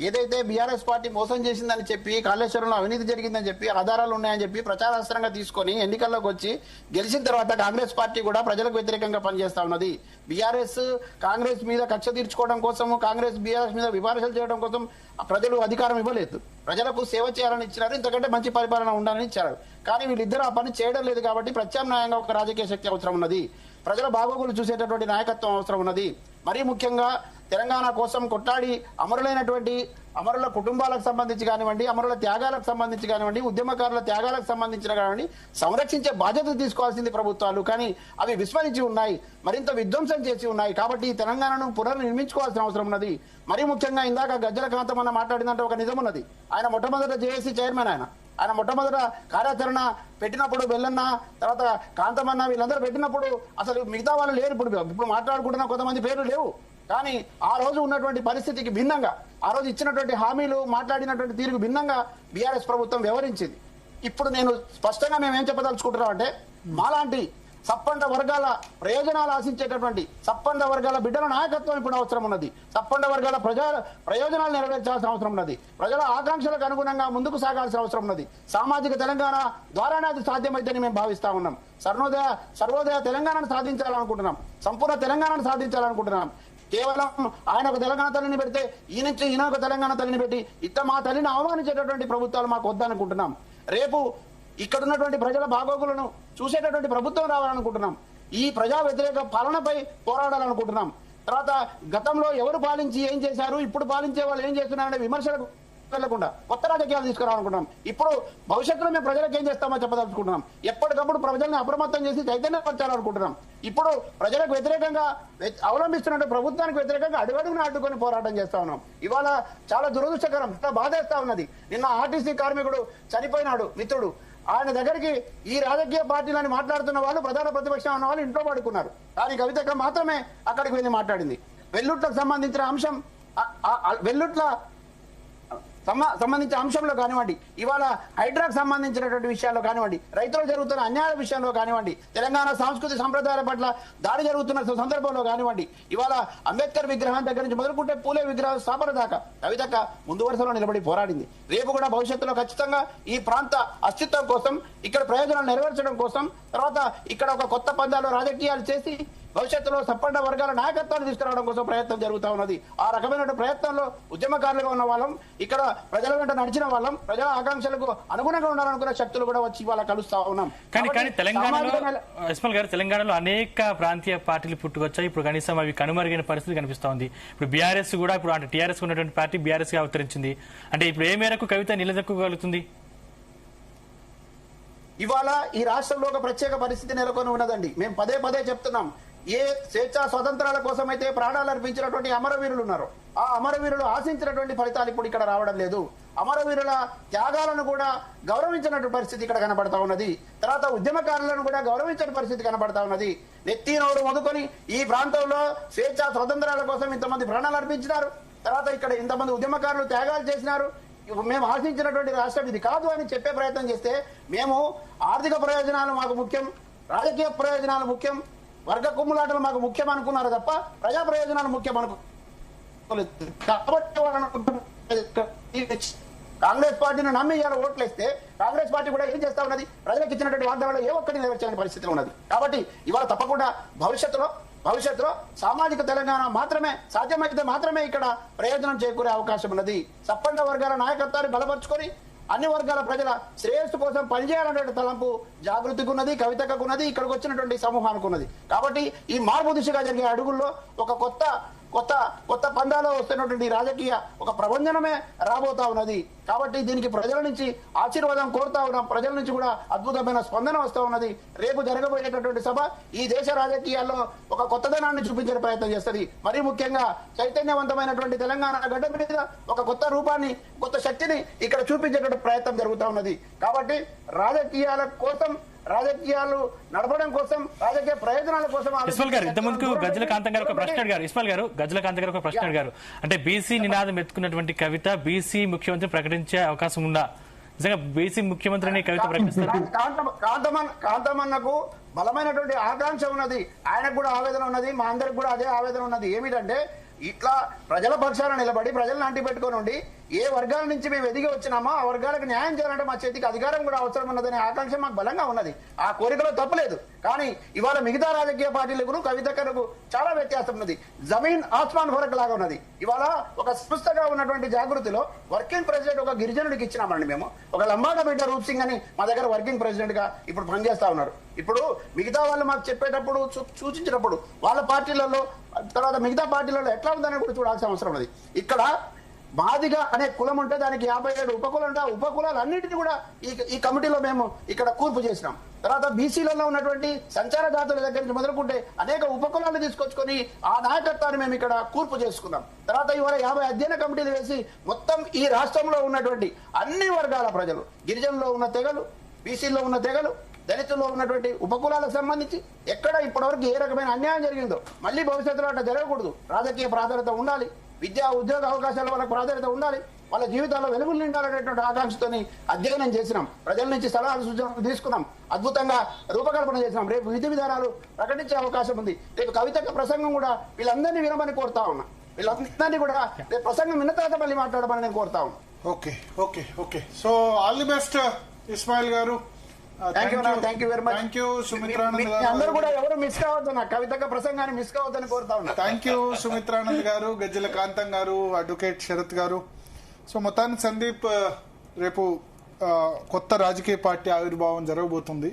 ఏదైతే బీఆర్ఎస్ పార్టీ మోసం చేసిందని చెప్పి, కాళేశ్వరంలో అవినీతి జరిగిందని చెప్పి, ఆధారాలు ఉన్నాయని చెప్పి ప్రచారాస్త్రంగా తీసుకొని ఎన్నికల్లోకి వచ్చి గెలిచిన తర్వాత కాంగ్రెస్ పార్టీ కూడా ప్రజలకు వ్యతిరేకంగా పనిచేస్తా ఉన్నది. బీఆర్ఎస్ కాంగ్రెస్ మీద కక్ష తీర్చుకోవడం కోసం, కాంగ్రెస్ బీఆర్ఎస్ మీద విమర్శలు చేయడం కోసం ప్రజలు అధికారం ఇవ్వలేదు. ప్రజలకు సేవ చేయాలని ఇచ్చినారు, ఇంతకంటే మంచి పరిపాలన ఉండాలని ఇచ్చారు. కానీ వీళ్ళిద్దరు ఆ పని చేయడం లేదు. కాబట్టి ప్రత్యామ్నాయంగా ఒక రాజకీయ శక్తి అవసరం ఉన్నది, ప్రజల బాగోగులు చూసేటటువంటి నాయకత్వం అవసరం ఉన్నది. మరీ ముఖ్యంగా తెలంగాణ కోసం కొట్లాడి అమరులైనటువంటి అమరుల కుటుంబాలకు సంబంధించి కానివ్వండి, అమరుల త్యాగాలకు సంబంధించి కానివ్వండి, ఉద్యమకారుల త్యాగాలకు సంబంధించిన కానివ్వండి, సంరక్షించే బాధ్యత తీసుకోవాల్సింది ప్రభుత్వాలు. కానీ అవి విస్మరించి ఉన్నాయి, మరింత విధ్వంసం చేసి ఉన్నాయి. కాబట్టి తెలంగాణను పునర్నిర్మించుకోవాల్సిన అవసరం ఉన్నది. మరీ ముఖ్యంగా ఇందాక గజ్జల కాంతమన్న మాట్లాడిందంటే ఒక నిజం ఉన్నది. ఆయన మొట్టమొదట జేఏసీ చైర్మన్, ఆయన మొట్టమొదట కార్యాచరణ పెట్టినప్పుడు బెల్లన్న, తర్వాత కాంతమన్న వీళ్ళందరూ పెట్టినప్పుడు అసలు మిగతా వాళ్ళు లేరు. ఇప్పుడు మాట్లాడుకుంటున్న కొంతమంది పేర్లు లేవు. కానీ ఆ రోజు ఉన్నటువంటి పరిస్థితికి భిన్నంగా, ఆ రోజు ఇచ్చినటువంటి హామీలు, మాట్లాడినటువంటి తీరుకు భిన్నంగా బీఆర్ఎస్ ప్రభుత్వం వ్యవహరించింది. ఇప్పుడు నేను స్పష్టంగా మేము ఏం చెప్పదలుచుకుంటున్నాం అంటే, మాలాంటి సప్పండ వర్గాల ప్రయోజనాలు ఆశించేటటువంటి సప్పండ వర్గాల బిడ్డల నాయకత్వం ఇప్పుడు అవసరం ఉన్నది. సప్పండ వర్గాల ప్రయోజనాలు నెరవేర్చాల్సిన అవసరం ఉన్నది. ప్రజల ఆకాంక్షలకు అనుగుణంగా ముందుకు సాగాల్సిన అవసరం ఉన్నది. సామాజిక తెలంగాణ ద్వారానే అది సాధ్యమైందని మేము భావిస్తా ఉన్నాం. సర్వోదయ తెలంగాణను సాధించాలనుకుంటున్నాం, సంపూర్ణ తెలంగాణను సాధించాలనుకుంటున్నాం. కేవలం ఆయన ఒక తెలంగాణ తల్లిని పెడితే ఈయన ఒక తెలంగాణ తల్లిని పెట్టి మా తల్లిని అవమానించేటటువంటి ప్రభుత్వాలు మాకు వద్దనుకుంటున్నాం. రేపు ఇక్కడ ఉన్నటువంటి ప్రజల బాగోగులను చూసేటటువంటి ప్రభుత్వం రావాలనుకుంటున్నాం. ఈ ప్రజా వ్యతిరేక పాలనపై పోరాడాలనుకుంటున్నాం. తర్వాత గతంలో ఎవరు పాలించి ఏం చేశారు, ఇప్పుడు పాలించే వాళ్ళు ఏం చేస్తున్నారనే విమర్శలకు వెళ్లకుండా కొత్త రాజకీయాలు తీసుకురావాలనుకుంటున్నాం. ఇప్పుడు భవిష్యత్తులో మేము ప్రజలకు ఏం చేస్తామో చెప్పదలుచుకుంటున్నాం. ఎప్పటికప్పుడు ప్రజల్ని అప్రమత్తం చేసి చైతన్యపరచాలనుకుంటున్నాం. ఇప్పుడు ప్రజలకు వ్యతిరేకంగా అవలంబిస్తున్న ప్రభుత్వానికి వ్యతిరేకంగా అడుగడుగున అడ్డుకొని పోరాటం చేస్తా ఉన్నాం. ఇవాళ చాలా దురదృష్టకరం, బాధేస్తా ఉన్నది. నిన్న ఆర్టీసీ కార్మికుడు చనిపోయినాడు, మిత్రుడు. ఆయన దగ్గరికి ఈ రాజకీయ పార్టీలని మాట్లాడుతున్న వాళ్ళు, ప్రధాన ప్రతిపక్షం ఉన్న వాళ్ళు ఇంట్లో పడుకున్నారు. కానీ కవితక్క మాత్రమే అక్కడికి వెళ్ళి మాట్లాడింది. వెల్లుట్లకు సంబంధించిన అంశం, వెల్లుట్ల సంబంధించిన అంశంలో కానివ్వండి, ఇవాళ హైడ్రాకు సంబంధించినటువంటి విషయాల్లో కానివ్వండి, రైతులకు జరుగుతున్న అన్యాయ విషయంలో కానివ్వండి, తెలంగాణ సాంస్కృతిక సంప్రదాయాల పట్ల దాడి జరుగుతున్న సందర్భంలో కానివ్వండి, ఇవాళ అంబేద్కర్ విగ్రహం దగ్గర నుంచి మొదలుకుంటే పూలే విగ్రహ స్థాపన దాకా కవితక్క ముందు వరుసలో నిలబడి పోరాడింది. రేపు కూడా భవిష్యత్తులో ఖచ్చితంగా ఈ ప్రాంత అస్తిత్వం కోసం, ఇక్కడ ప్రయోజనాలు నెరవేర్చడం కోసం, తర్వాత ఇక్కడ ఒక కొత్త పందాలు రాజకీయాలు చేసి భవిష్యత్తులో సప్పండ వర్గాల నాయకత్వాన్ని తీసుకురావడం కోసం ప్రయత్నం జరుగుతా ఉన్నది. ఆ రకమైన ప్రయత్నంలో ఉద్యమకారులుగా ఉన్న వాళ్ళం, ఇక్కడ ప్రజల వెంట నడిచిన వాళ్ళం, ప్రజా ఆకాంక్షలకు అనుగుణంగా ఉండాలనుకున్న శక్తులు కూడా వచ్చి ఇవాళ కలుస్తా ఉన్నాం. కానీ తెలంగాణలో అనేక ప్రాంతీయ పార్టీలు పుట్టుకొచ్చాయి. ఇప్పుడు కనీసం అవి కనుమరుగైన పరిస్థితి కనిపిస్తా ఉంది. ఇప్పుడు బీఆర్ఎస్ కూడా, ఇప్పుడు అంటే టీఆర్ఎస్ ఉన్నటువంటి పార్టీ బీఆర్ఎస్ గా అవతరించింది. అంటే ఇప్పుడు ఏ మేరకు కవిత నిలదొక్కగలుగుతుంది? ఇవాళ ఈ రాష్ట్రంలో ఒక ప్రత్యేక పరిస్థితి నెలకొని ఉన్నదండి. మేము పదే చెప్తున్నాం, ఏ స్వేచ్ఛా స్వతంత్రాల కోసం అయితే ప్రాణాలు అర్పించినటువంటి అమరవీరులు ఉన్నారో ఆ అమరవీరులు ఆశించినటువంటి ఫలితాలు ఇప్పుడు ఇక్కడ రావడం లేదు. అమరవీరుల త్యాగాలను కూడా గౌరవించినటువంటి పరిస్థితి ఇక్కడ కనబడతా ఉన్నది. తర్వాత ఉద్యమకారులను కూడా గౌరవించిన పరిస్థితి కనబడతా ఉన్నది. నెత్తినోరు మొదలుకొని ఈ ప్రాంతంలో స్వేచ్ఛా స్వతంత్రాల కోసం ఇంతమంది ప్రాణాలు అర్పించినారు. తర్వాత ఇక్కడ ఇంతమంది ఉద్యమకారులు త్యాగాలు చేసినారు. మేము ఆశించినటువంటి రాష్ట్రం ఇది కాదు అని చెప్పే ప్రయత్నం చేస్తే మేము ఆర్థిక ప్రయోజనాలు మాకు ముఖ్యం, రాజకీయ ప్రయోజనాలు ముఖ్యం, వర్గ కుమ్ములాటలు మాకు ముఖ్యం అనుకున్నారు తప్ప ప్రజా ప్రయోజనాలు ముఖ్యం అనుకోలేదు. కాబట్టి కాంగ్రెస్ పార్టీని నమ్మి ఇవాళ ఓట్లేస్తే కాంగ్రెస్ పార్టీ కూడా ఏం చేస్తా ఉన్నది? ప్రజలకు ఇచ్చినటువంటి వాగ్దానాలు ఏ ఒక్కటి నెరవేర్చని పరిస్థితిలో ఉన్నది. కాబట్టి ఇవాళ తప్పకుండా భవిష్యత్తులో సామాజిక తెలంగాణ మాత్రమే సాధ్యమైతే మాత్రమే ఇక్కడ ప్రయోజనం చేకూరే అవకాశం ఉన్నది. సప్పండ వర్గాల నాయకత్వాన్ని బలపరుచుకొని అన్ని వర్గాల ప్రజల శ్రేయస్సు కోసం పనిచేయాలనే తలంపు జాగృతికి ఉన్నది, కవితకు ఉన్నది, ఇక్కడికి వచ్చినటువంటి సమూహానికి ఉన్నది. కాబట్టి ఈ మార్పు దిశగా జరిగే అడుగుల్లో ఒక కొత్త పందాలో వస్తున్నటువంటి రాజకీయ ఒక ప్రభంజనమే రాబోతా ఉన్నది. కాబట్టి దీనికి ప్రజల నుంచి ఆశీర్వాదం కోరుతా ఉన్నాం. ప్రజల నుంచి కూడా అద్భుతమైన స్పందన వస్తూ ఉన్నది. రేపు జరగబోయేటటువంటి సభ ఈ దేశ రాజకీయాల్లో ఒక కొత్తదనాన్ని చూపించే ప్రయత్నం చేస్తుంది. మరీ ముఖ్యంగా చైతన్యవంతమైనటువంటి తెలంగాణ గడ్డ మీద ఒక కొత్త రూపాన్ని, కొత్త శక్తిని ఇక్కడ చూపించేటువంటి ప్రయత్నం జరుగుతూ ఉన్నది. కాబట్టి రాజకీయాలు నడపడం కోసం, రాజకీయ ప్రయోజనాల కోసం ఇస్మాయిల్ గారు ఇంతకుముందు గజ్జల కాంతం గారు ఒక ప్రశ్న అడిగారు. ఇస్మాయిల్ గారు గజ్జల కాంతం గారు ఒక ప్రశ్న అడిగారు. అంటే బీసీ నినాదం ఎత్తుకున్నటువంటి కవిత బీసీ ముఖ్యమంత్రి ప్రకటించే అవకాశం ఉందా? నిజంగా బీసీ ముఖ్యమంత్రిని కవిత ప్రకటిస్తారు? కాంతమన్నకు బలమైనటువంటి ఆకాంక్ష ఉన్నది, ఆయనకు కూడా ఆవేదన ఉన్నది, మా అందరికి కూడా అదే ఆవేదన ఉన్నది. ఏమిటంటే ఇట్లా ప్రజల పక్షాన నిలబడి ప్రజలను అంటి పెట్టుకొని ఉండి ఏ వర్గాల నుంచి మేము ఎదిగి వచ్చినామో ఆ వర్గాలకు న్యాయం చేయాలంటే మా చేతికి అధికారం కూడా అవసరం ఉన్నదనే ఆకాంక్ష మాకు బలంగా ఉన్నది. ఆ కోరికలో తప్పలేదు. కానీ ఇవాళ మిగతా రాజకీయ పార్టీలకు కవితకు చాలా వ్యత్యాసం ఉన్నది. జమీన్ ఆస్మాన్ ఫరక్ లాగా ఉన్నది. ఇవాళ ఒక స్పష్టంగా ఉన్నటువంటి జాగృతిలో వర్కింగ్ ప్రెసిడెంట్ ఒక గిరిజనుడికి ఇచ్చినామండి. మేము ఒక లంబాడ బిడ్డ రూప్ సింగ్ అని మా దగ్గర వర్కింగ్ ప్రెసిడెంట్ గా ఇప్పుడు పనిచేస్తా ఉన్నారు. ఇప్పుడు మిగతా వాళ్ళు మాకు చెప్పేటప్పుడు సూచించినప్పుడు వాళ్ళ పార్టీలలో తర్వాత మిగతా పార్టీలలో ఎట్లా ఉందని కూడా చూడాల్సిన అవసరం ఉన్నది. ఇక్కడ మాదిగా అనే కులం ఉంటే దానికి 57 ఉపకులం ఉంటే ఆ ఉపకులాలు అన్నింటినీ కూడా ఈ కమిటీలో మేము ఇక్కడ కూర్పు చేసినాం. తర్వాత బీసీలలో ఉన్నటువంటి సంచార జాతుల దగ్గర నుంచి మొదలుకుంటే అనేక ఉపకులాలు తీసుకొచ్చుకొని ఆ నాయకత్వాన్ని మేము ఇక్కడ కూర్పు చేసుకున్నాం. తర్వాత ఇవాళ 50 అధ్యయన కమిటీలు వేసి మొత్తం ఈ రాష్ట్రంలో ఉన్నటువంటి అన్ని వర్గాల ప్రజలు, గిరిజనుల్లో ఉన్న తెగలు, బీసీల్లో ఉన్న తెగలు, దళితుల్లో ఉన్నటువంటి ఉపకులాలకు సంబంధించి ఎక్కడ ఇప్పటివరకు ఏ రకమైన అన్యాయం జరిగిందో మళ్ళీ భవిష్యత్తులో అట్లా జరగకూడదు. రాజకీయ ప్రాధాన్యత ఉండాలి, విద్యా ఉద్యోగ అవకాశాల వాళ్ళకి ప్రాధాన్యత ఉండాలి, వాళ్ళ జీవితాల్లో వెలుగులు నిండాలనేటువంటి ఆకాంక్షతోని అధ్యయనం చేసినాం. ప్రజల నుంచి సలహాలు సూచనలు తీసుకున్నాం, అద్భుతంగా రూపకల్పన చేసినాం. రేపు విధి విధానాలు ప్రకటించే అవకాశం ఉంది. రేపు కవిత ప్రసంగం కూడా వీళ్ళందరినీ వినమని కోరుతా ఉన్నా. వీళ్ళందరినీ కూడా రేపు ప్రసంగం విన్న తర్వాత మళ్ళీ మాట్లాడమని నేను కోరుతా ఉన్నా. Okay. So all the best Ismail garu. Thank you very much. Thank you Sumitranand garu. అందరూ కూడా ఎవరు మిస్ కావద్దు, నా కవిత ప్రసంగాన్ని మిస్ కావద్దని కోరుతా ఉన్నా. థ్యాంక్ యూ సుమిత్రానంద్ గారు, గజ్జల కాంతం గారు, అడ్వకేట్ శరత్ గారు. సో మొత్తానికి సందీప్, రేపు కొత్త రాజకీయ పార్టీ ఆవిర్భావం జరగబోతుంది.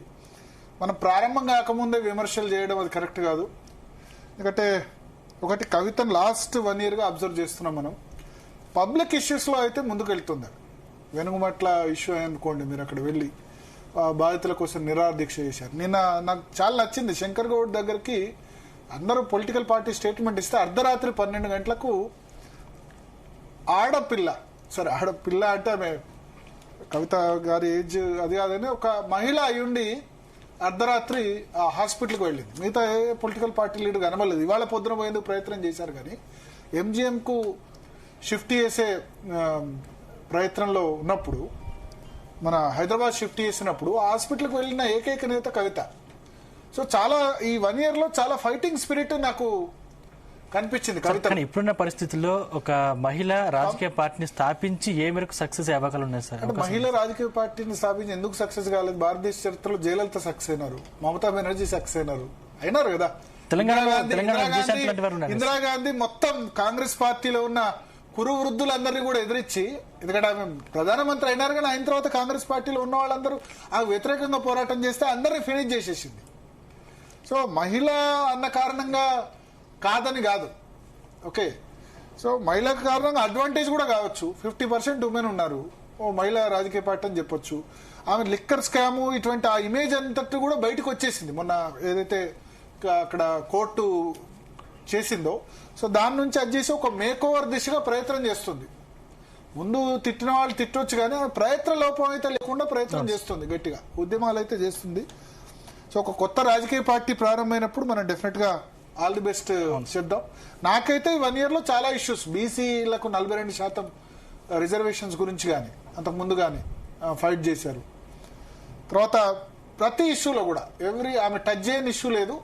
మనం ప్రారంభం కాకముందే విమర్శలు చేయడం అది కరెక్ట్ కాదు. ఎందుకంటే ఒకటి కవితను లాస్ట్ 1 year గా అబ్జర్వ్ చేస్తున్నాం మనం. పబ్లిక్ ఇష్యూస్లో అయితే ముందుకు వెళ్తుంది. వెనుగుమట్ల ఇష్యూ అనుకోండి, మీరు అక్కడ వెళ్ళి బాధితుల కోసం నిరాదీక్ష చేశారు. నిన్న నాకు చాలా నచ్చింది, శంకర్ గౌడ్ దగ్గరికి అందరూ పొలిటికల్ పార్టీ స్టేట్మెంట్ ఇస్తే అర్ధరాత్రి 12 గంటలకు ఆడపిల్ల అంటే ఆమె కవిత గారి ఏజ్ అది కాదని ఒక మహిళ అయ్యుండి అర్ధరాత్రి హాస్పిటల్కి వెళ్ళింది. మిగతా ఏ పొలిటికల్ పార్టీ లీడర్ కనబడలేదు. ఇవాళ పొద్దున పోయేందుకు ప్రయత్నం చేశారు కానీ ఎంజిఎంకు షిఫ్ట్ చేసే ప్రయత్నంలో ఉన్నప్పుడు, మన హైదరాబాద్ షిఫ్ట్ చేసినప్పుడు హాస్పిటల్కి వెళ్ళిన ఏకైక నేత కవిత. సో చాలా ఈ 1 year లో చాలా ఫైటింగ్ స్పిరిట్ నాకు కనిపించింది కవిత. ఇప్పుడున్న పరిస్థితుల్లో ఒక మహిళ రాజకీయ పార్టీని స్థాపించి ఏ మేరకు సక్సెస్ అయ్యే అవకాశాలు ఉన్నాయి సార్? అంటే మహిళ రాజకీయ పార్టీని స్థాపించి ఎందుకు సక్సెస్ కాలేదు? భారతదేశ చరిత్రలో జయలలిత సక్సెస్ అయినారు, మమతా బెనర్జీ సక్సెస్ అయినారు కదా. ఇందిరాగాంధీ మొత్తం కాంగ్రెస్ పార్టీలో ఉన్న కురు వృద్ధులందరినీ కూడా ఎదిరించి, ఎందుకంటే ఆమె ప్రధానమంత్రి అయినారు కానీ అయిన తర్వాత కాంగ్రెస్ పార్టీలో ఉన్న వాళ్ళందరూ ఆ వ్యతిరేకంగా పోరాటం చేస్తే అందరినీ ఫినిష్ చేసేసింది. సో మహిళ అన్న కారణంగా కాదని కాదు, ఓకే. సో మహిళకు కారణంగా అడ్వాంటేజ్ కూడా కావచ్చు. 50% ఉమెన్ ఉన్నారు, ఓ మహిళా రాజకీయ పార్టీ అని చెప్పొచ్చు. ఆమె లిక్కర్ స్కాము ఇటువంటి ఆ ఇమేజ్ అంతటి కూడా బయటకు వచ్చేసింది. మొన్న ఏదైతే అక్కడ కోర్టు చేసిందో, సో దాని నుంచి అది చేసి ఒక మేక్ ఓవర్ దిశగా ప్రయత్నం చేస్తుంది. ముందు తిట్టిన వాళ్ళు తిట్టొచ్చు, కానీ ప్రయత్న లోపం అయితే లేకుండా ప్రయత్నం చేస్తుంది, గట్టిగా ఉద్యమాలు అయితే చేస్తుంది. సో ఒక కొత్త రాజకీయ పార్టీ ప్రారంభమైనప్పుడు మనం డెఫినెట్ గా ఆల్ ది బెస్ట్ చెప్దాం. నాకైతే 1 year లో చాలా ఇష్యూస్, బీసీలకు 42% రిజర్వేషన్స్ గురించి కానీ అంతకు ముందు కానీ ఫైట్ చేశారు. తర్వాత ప్రతి ఇష్యూలో కూడా ఆమె టచ్ చేయని ఇష్యూ లేదు.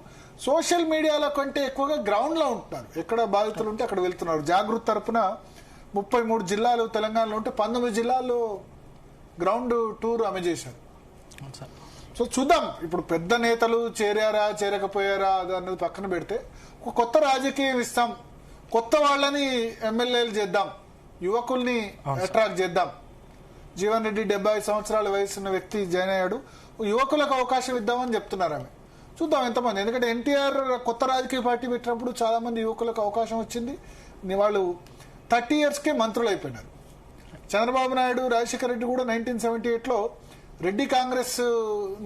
సోషల్ మీడియాలో కంటే ఎక్కువగా గ్రౌండ్ లో ఉంటున్నారు, ఎక్కడ బాధితులు ఉంటే అక్కడ వెళ్తున్నారు. జాగృతి తరపున 33 జిల్లాలు తెలంగాణలో ఉంటే 19 జిల్లాల్లో గ్రౌండ్ టూర్ ఆమె చేశారు. సో చూద్దాం, ఇప్పుడు పెద్ద నేతలు చేరారా చేరకపోయారా అన్నది పక్కన పెడితే ఒక కొత్త రాజకీయం ఇస్తాం, కొత్త వాళ్ళని ఎమ్మెల్యేలు చేద్దాం, యువకుల్ని అట్రాక్ట్ చేద్దాం. జీవన్ రెడ్డి 70 సంవత్సరాల వయసున్న వ్యక్తి జాయిన్ అయ్యాడు, యువకులకు అవకాశం ఇద్దామని చెప్తున్నారు ఆమె. చూద్దాం ఎంతమంది, ఎందుకంటే ఎన్టీఆర్ కొత్త రాజకీయ పార్టీ పెట్టినప్పుడు చాలా మంది యువకులకు అవకాశం వచ్చింది, వాళ్ళు 30 yearsకే మంత్రులు అయిపోయినారు. చంద్రబాబు నాయుడు, రాజశేఖర రెడ్డి కూడా 1978లో రెడ్డి కాంగ్రెస్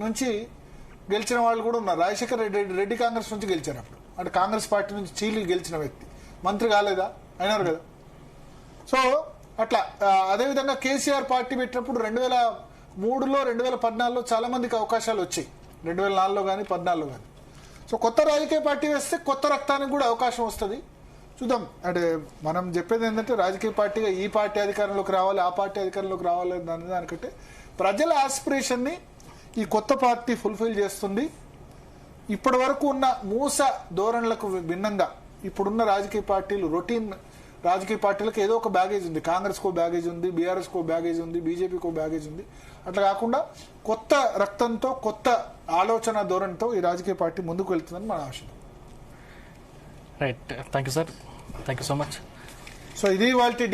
నుంచి గెలిచిన వాళ్ళు కూడా ఉన్నారు. రాజశేఖర రెడ్డి కాంగ్రెస్ నుంచి గెలిచారు అప్పుడు, అంటే కాంగ్రెస్ పార్టీ నుంచి చీలి గెలిచిన వ్యక్తి మంత్రి కాలేదా, అయినారు కదా. సో అట్లా అదేవిధంగా కేసీఆర్ పార్టీ పెట్టినప్పుడు 2003లో 2014లో చాలా మందికి అవకాశాలు వచ్చాయి, 2004లో కానీ 2014లో కానీ. సో కొత్త రాజకీయ పార్టీ వేస్తే కొత్త రక్తానికి కూడా అవకాశం వస్తుంది. చూద్దాం, అంటే మనం చెప్పేది ఏంటంటే రాజకీయ పార్టీగా ఈ పార్టీ అధికారంలోకి రావాలి, ఆ పార్టీ అధికారంలోకి రావాలి అనే దానికంటే ప్రజల ఆస్పిరేషన్ ని ఈ కొత్త పార్టీ ఫుల్ఫిల్ చేస్తుంది. ఇప్పటి వరకు ఉన్న మూస ధోరణులకు భిన్నంగా ఇప్పుడున్న రాజకీయ పార్టీలు, రొటీన్ రాజకీయ పార్టీలకు ఏదో ఒక బ్యాగేజ్ ఉంది. కాంగ్రెస్ కో బ్యాగేజ్ ఉంది, బీఆర్ఎస్ కో బ్యాగేజ్ ఉంది, బీజేపీకో బ్యాగేజ్ ఉంది. అట్లా కాకుండా కొత్త రక్తంతో, కొత్త ఆలోచన ధోరణితో ఈ రాజకీయ పార్టీ ముందుకు వెళ్తుందని మన ఆశ. Right, thank you sir, thank you so much. So ఇది వాళ్ళ